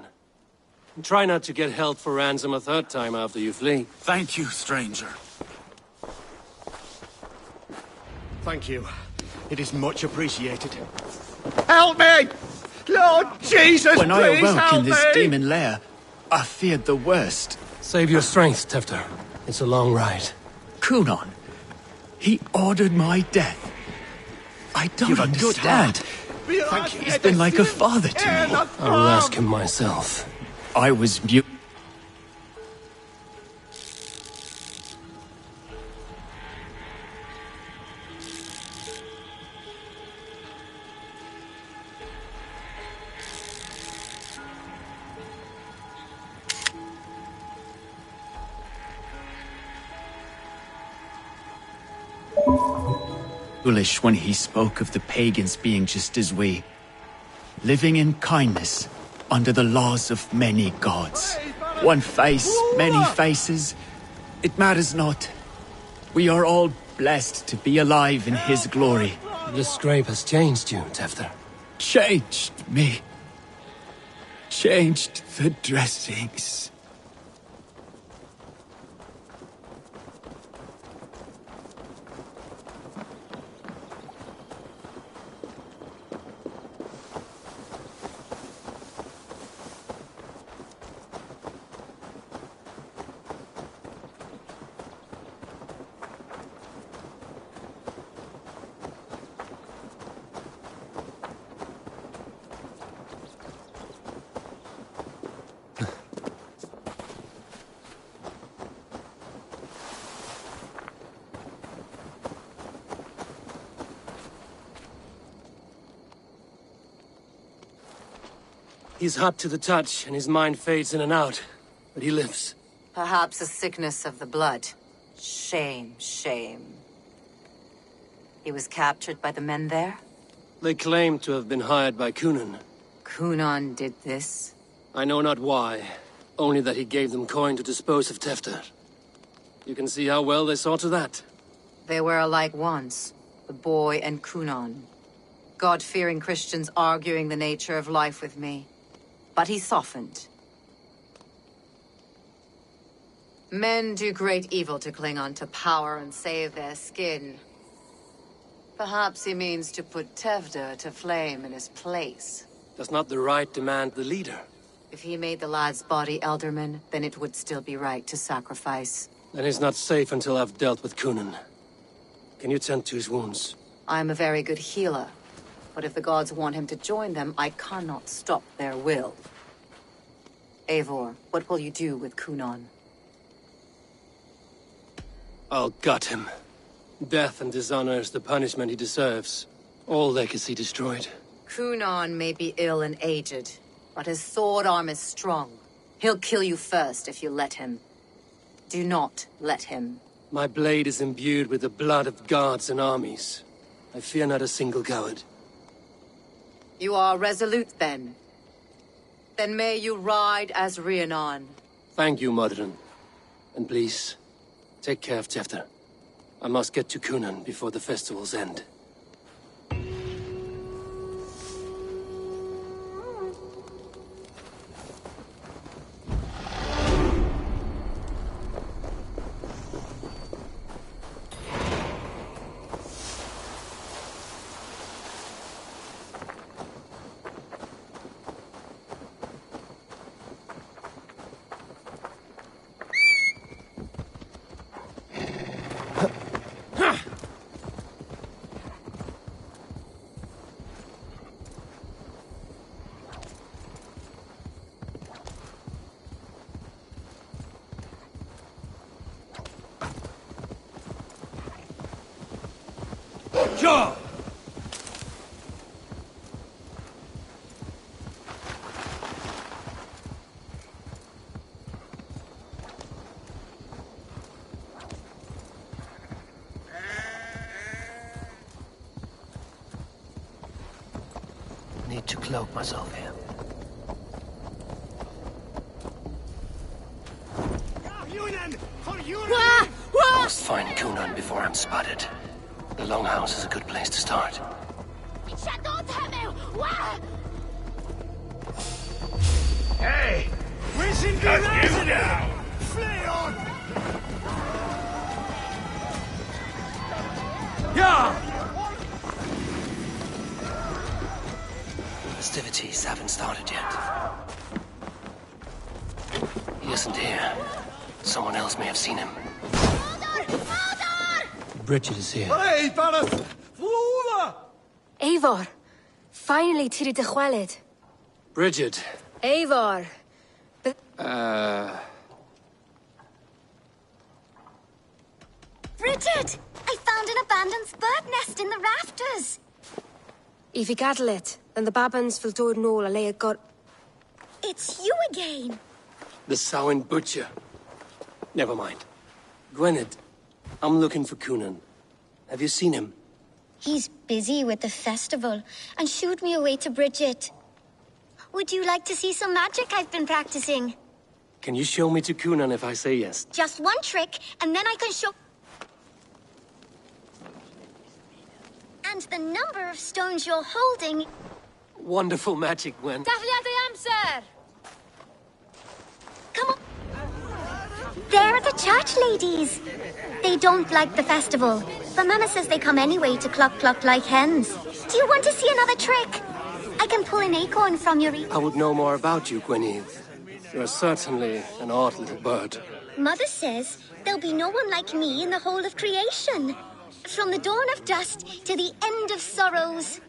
And try not to get held for ransom a third time after you flee. Thank you, stranger. Thank you. It is much appreciated. Help me! Lord Jesus, When I please awoke help in this me! demon lair, I feared the worst. Save your strength, Tefter. It's a long ride. Coonan, he ordered my death. I don't understand. Thank you. He's been like a father to me. I will ask him myself. I was mute. Foolish when he spoke of the pagans being just as we, living in kindness under the laws of many gods. One face, many faces, it matters not. We are all blessed to be alive in his glory. The scrape has changed you, Tefter. Changed me. Changed the dressings. He's hot to the touch, and his mind fades in and out. But he lives. Perhaps a sickness of the blood. Shame, shame. He was captured by the men there? They claim to have been hired by Cunan. Cunan did this? I know not why. Only that he gave them coin to dispose of Tefter. You can see how well they saw to that. They were alike once, the boy and Cunan. God-fearing Christians arguing the nature of life with me. But he softened. Men do great evil to cling on to power and save their skin. Perhaps he means to put Tefter to flame in his place. Does not the right demand the leader? If he made the lad's body Elderman, then it would still be right to sacrifice. Then he's not safe until I've dealt with Cunan. Can you tend to his wounds? I am a very good healer. But if the gods want him to join them, I cannot stop their will. Eivor, what will you do with Cunan? I'll gut him. Death and dishonor is the punishment he deserves. All legacy destroyed. Cunan may be ill and aged, but his sword arm is strong. He'll kill you first if you let him. Do not let him. My blade is imbued with the blood of gods and armies. I fear not a single coward. You are resolute, then. Then may you ride as Rhiannon. Thank you, Modron. And please, take care of Tefter. I must get to Cunan before the festival's end. Sure! Need to cloak myself here. Must find Cunan before I'm spotted. The Longhouse is a good place to start. Hey! Where's in the now? Flay on! Yeah! Festivities haven't started yet. He isn't here. Someone else may have seen him. Bridget is here. Hey, Paris! Eivor! Finally, tiri de chwaled. Bridget. Eivor. Bridget! I found an abandoned bird nest in the rafters. If you gadal it, then the babans will do it all, a got. It's you again. The Samhain butcher. Never mind. Gwynedd, I'm looking for Coonan. Have you seen him? He's busy with the festival and shooed me away to Bridget. Would you like to see some magic I've been practicing? Can you show me to Coonan if I say yes? Just one trick, and then I can show... And the number of stones you're holding... Wonderful magic, Gwen. Dafliad amser! Come on. There are the church ladies. They don't like the festival, but Mama says they come anyway to cluck like hens. Do you want to see another trick? I can pull an acorn from your ear. I would know more about you, Gwynedd. You're certainly an odd little bird. Mother says there'll be no one like me in the whole of creation. From the dawn of dust to the end of sorrows.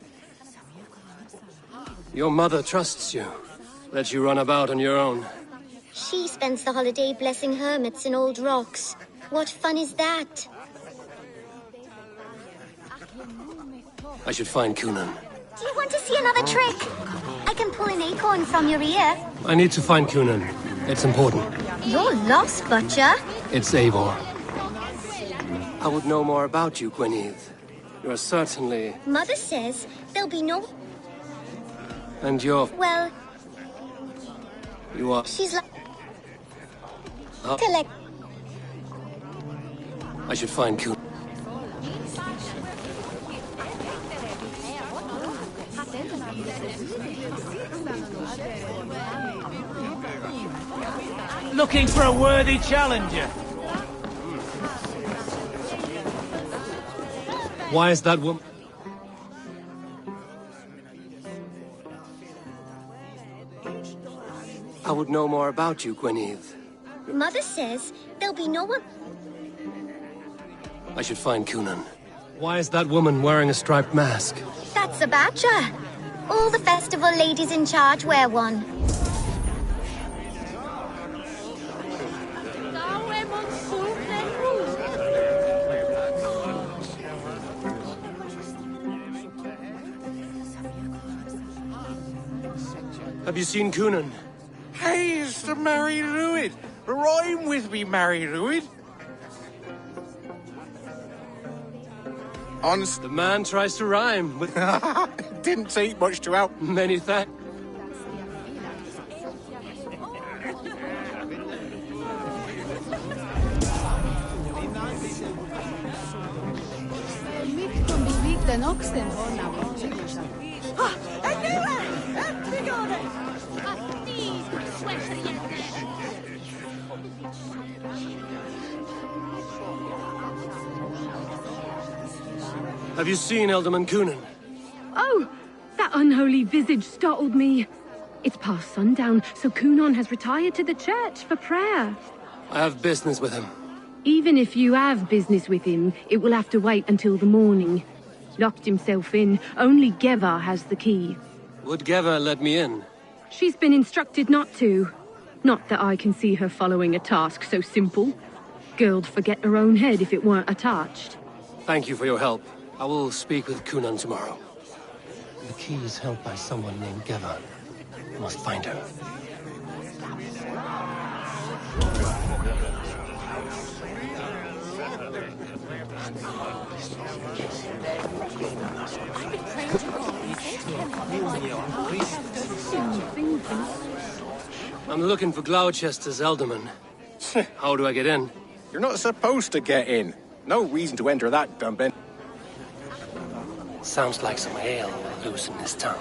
Your mother trusts you. Lets you run about on your own. She spends the holiday blessing hermits in old rocks. What fun is that? I should find Coonan. Do you want to see another trick? I can pull an acorn from your ear. I need to find Coonan. It's important. You're lost, Butcher. It's Eivor. I would know more about you, Gwynedd. You're certainly... Mother says there'll be no... And you're... Well... You are... She's like... Huh? Collect... I should find Coonan. Looking for a worthy challenger. Why is that woman... I would know more about you, Gwynedd. Mother says there'll be no one... I should find Coonan. Why is that woman wearing a striped mask? That's a badger. All the festival ladies in charge wear one. Have you seen Coonan? Hey, it's the Mary Ruid. Rhyme with me, Mary Ruid. Honest. The man tries to rhyme with... Didn't take much to out. Many thanks. Have you seen Elderman Coonan? Oh, that unholy visage startled me. It's past sundown, so Coonan has retired to the church for prayer. I have business with him. Even if you have business with him, it will have to wait until the morning. Locked himself in. Only Geva has the key. Would Geva let me in? She's been instructed not to. Not that I can see her following a task so simple. Girl'd forget her own head if it weren't attached. Thank you for your help. I will speak with Coonan tomorrow. The key is held by someone named Geva. I must find her. I'm looking for Gloucester's Elderman. How do I get in? You're not supposed to get in. No reason to enter that dumping. Sounds like some ale loose in this town.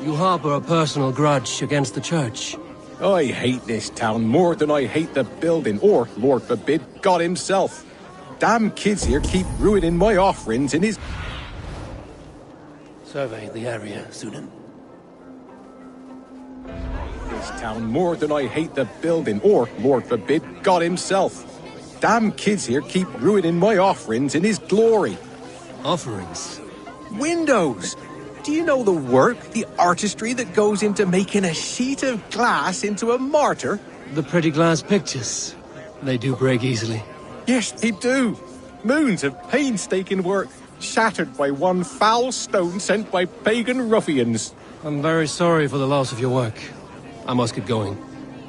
You harbor a personal grudge against the church. I hate this town more than I hate the building, or, Lord forbid, God himself. Damn kids here keep ruining my offerings in his... Survey the area, Sunan. This town more than I hate the building, or, Lord forbid, God himself. Damn kids here keep ruining my offerings in his glory. Offerings? Windows! Do you know the work, the artistry that goes into making a sheet of glass into a mortar? The pretty glass pictures. They do break easily. Yes, they do. Moons of painstaking work, shattered by one foul stone sent by pagan ruffians. I'm very sorry for the loss of your work. I must get going.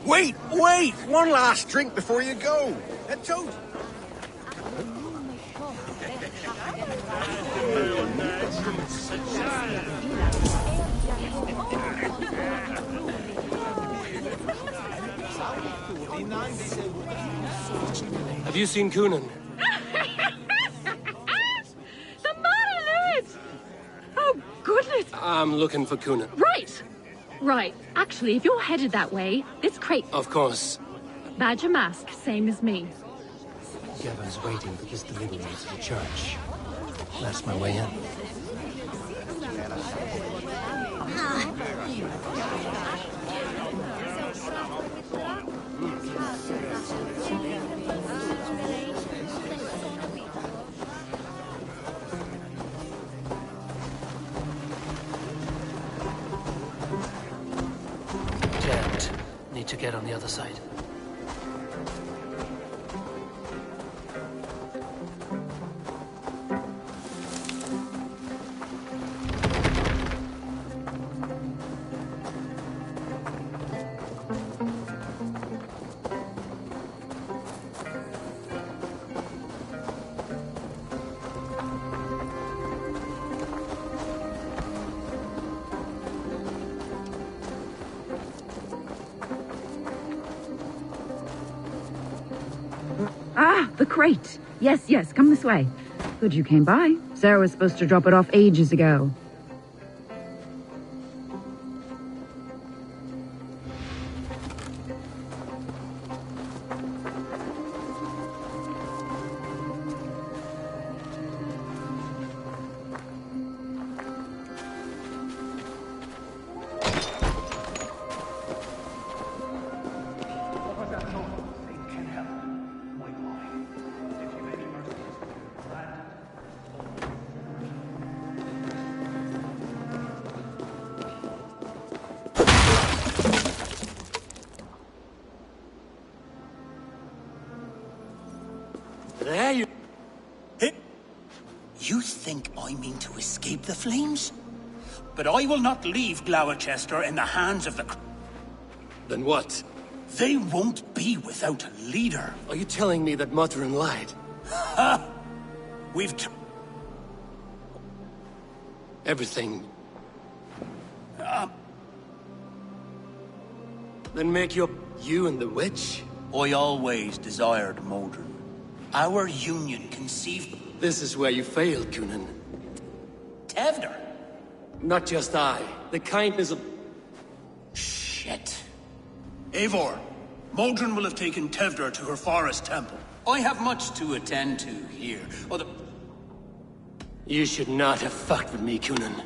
Wait! One last drink before you go. A toast. Have you seen Coonan? The monolith! Oh, goodness! I'm looking for Coonan. Right. Actually, if you're headed that way, this crate... Of course. Badger mask, same as me. Gavin's waiting for this delivery to the church. That's my way in. Need to get on the other side. Ah, the crate. Yes, come this way. Good you came by. Sarah was supposed to drop it off ages ago. There you... You think I mean to escape the flames? But I will not leave Gloucester in the hands of the... Then what? They won't be without a leader. Are you telling me that Modron lied? Ha! We've... Everything. Then make you and the witch? I always desired Modron. Our union conceived... This is where you failed, Coonan. Tevder? Not just I. The kindness of... Shit. Eivor, Modron will have taken Tevder to her forest temple. I have much to attend to here. You should not have fucked with me, Coonan.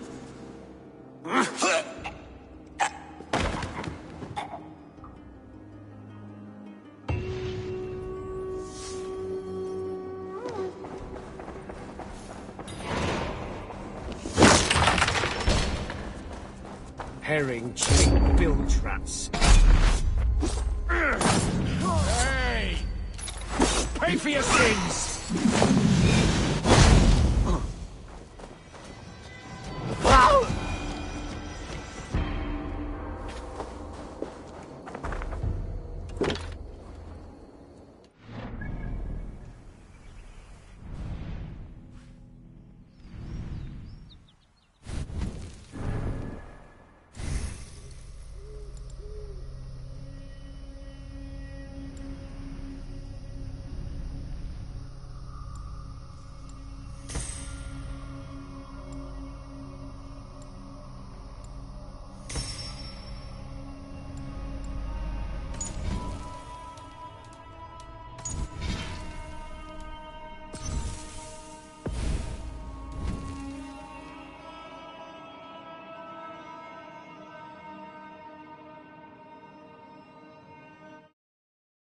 Herring cheap bilge rats. Hey! Pay for your sins!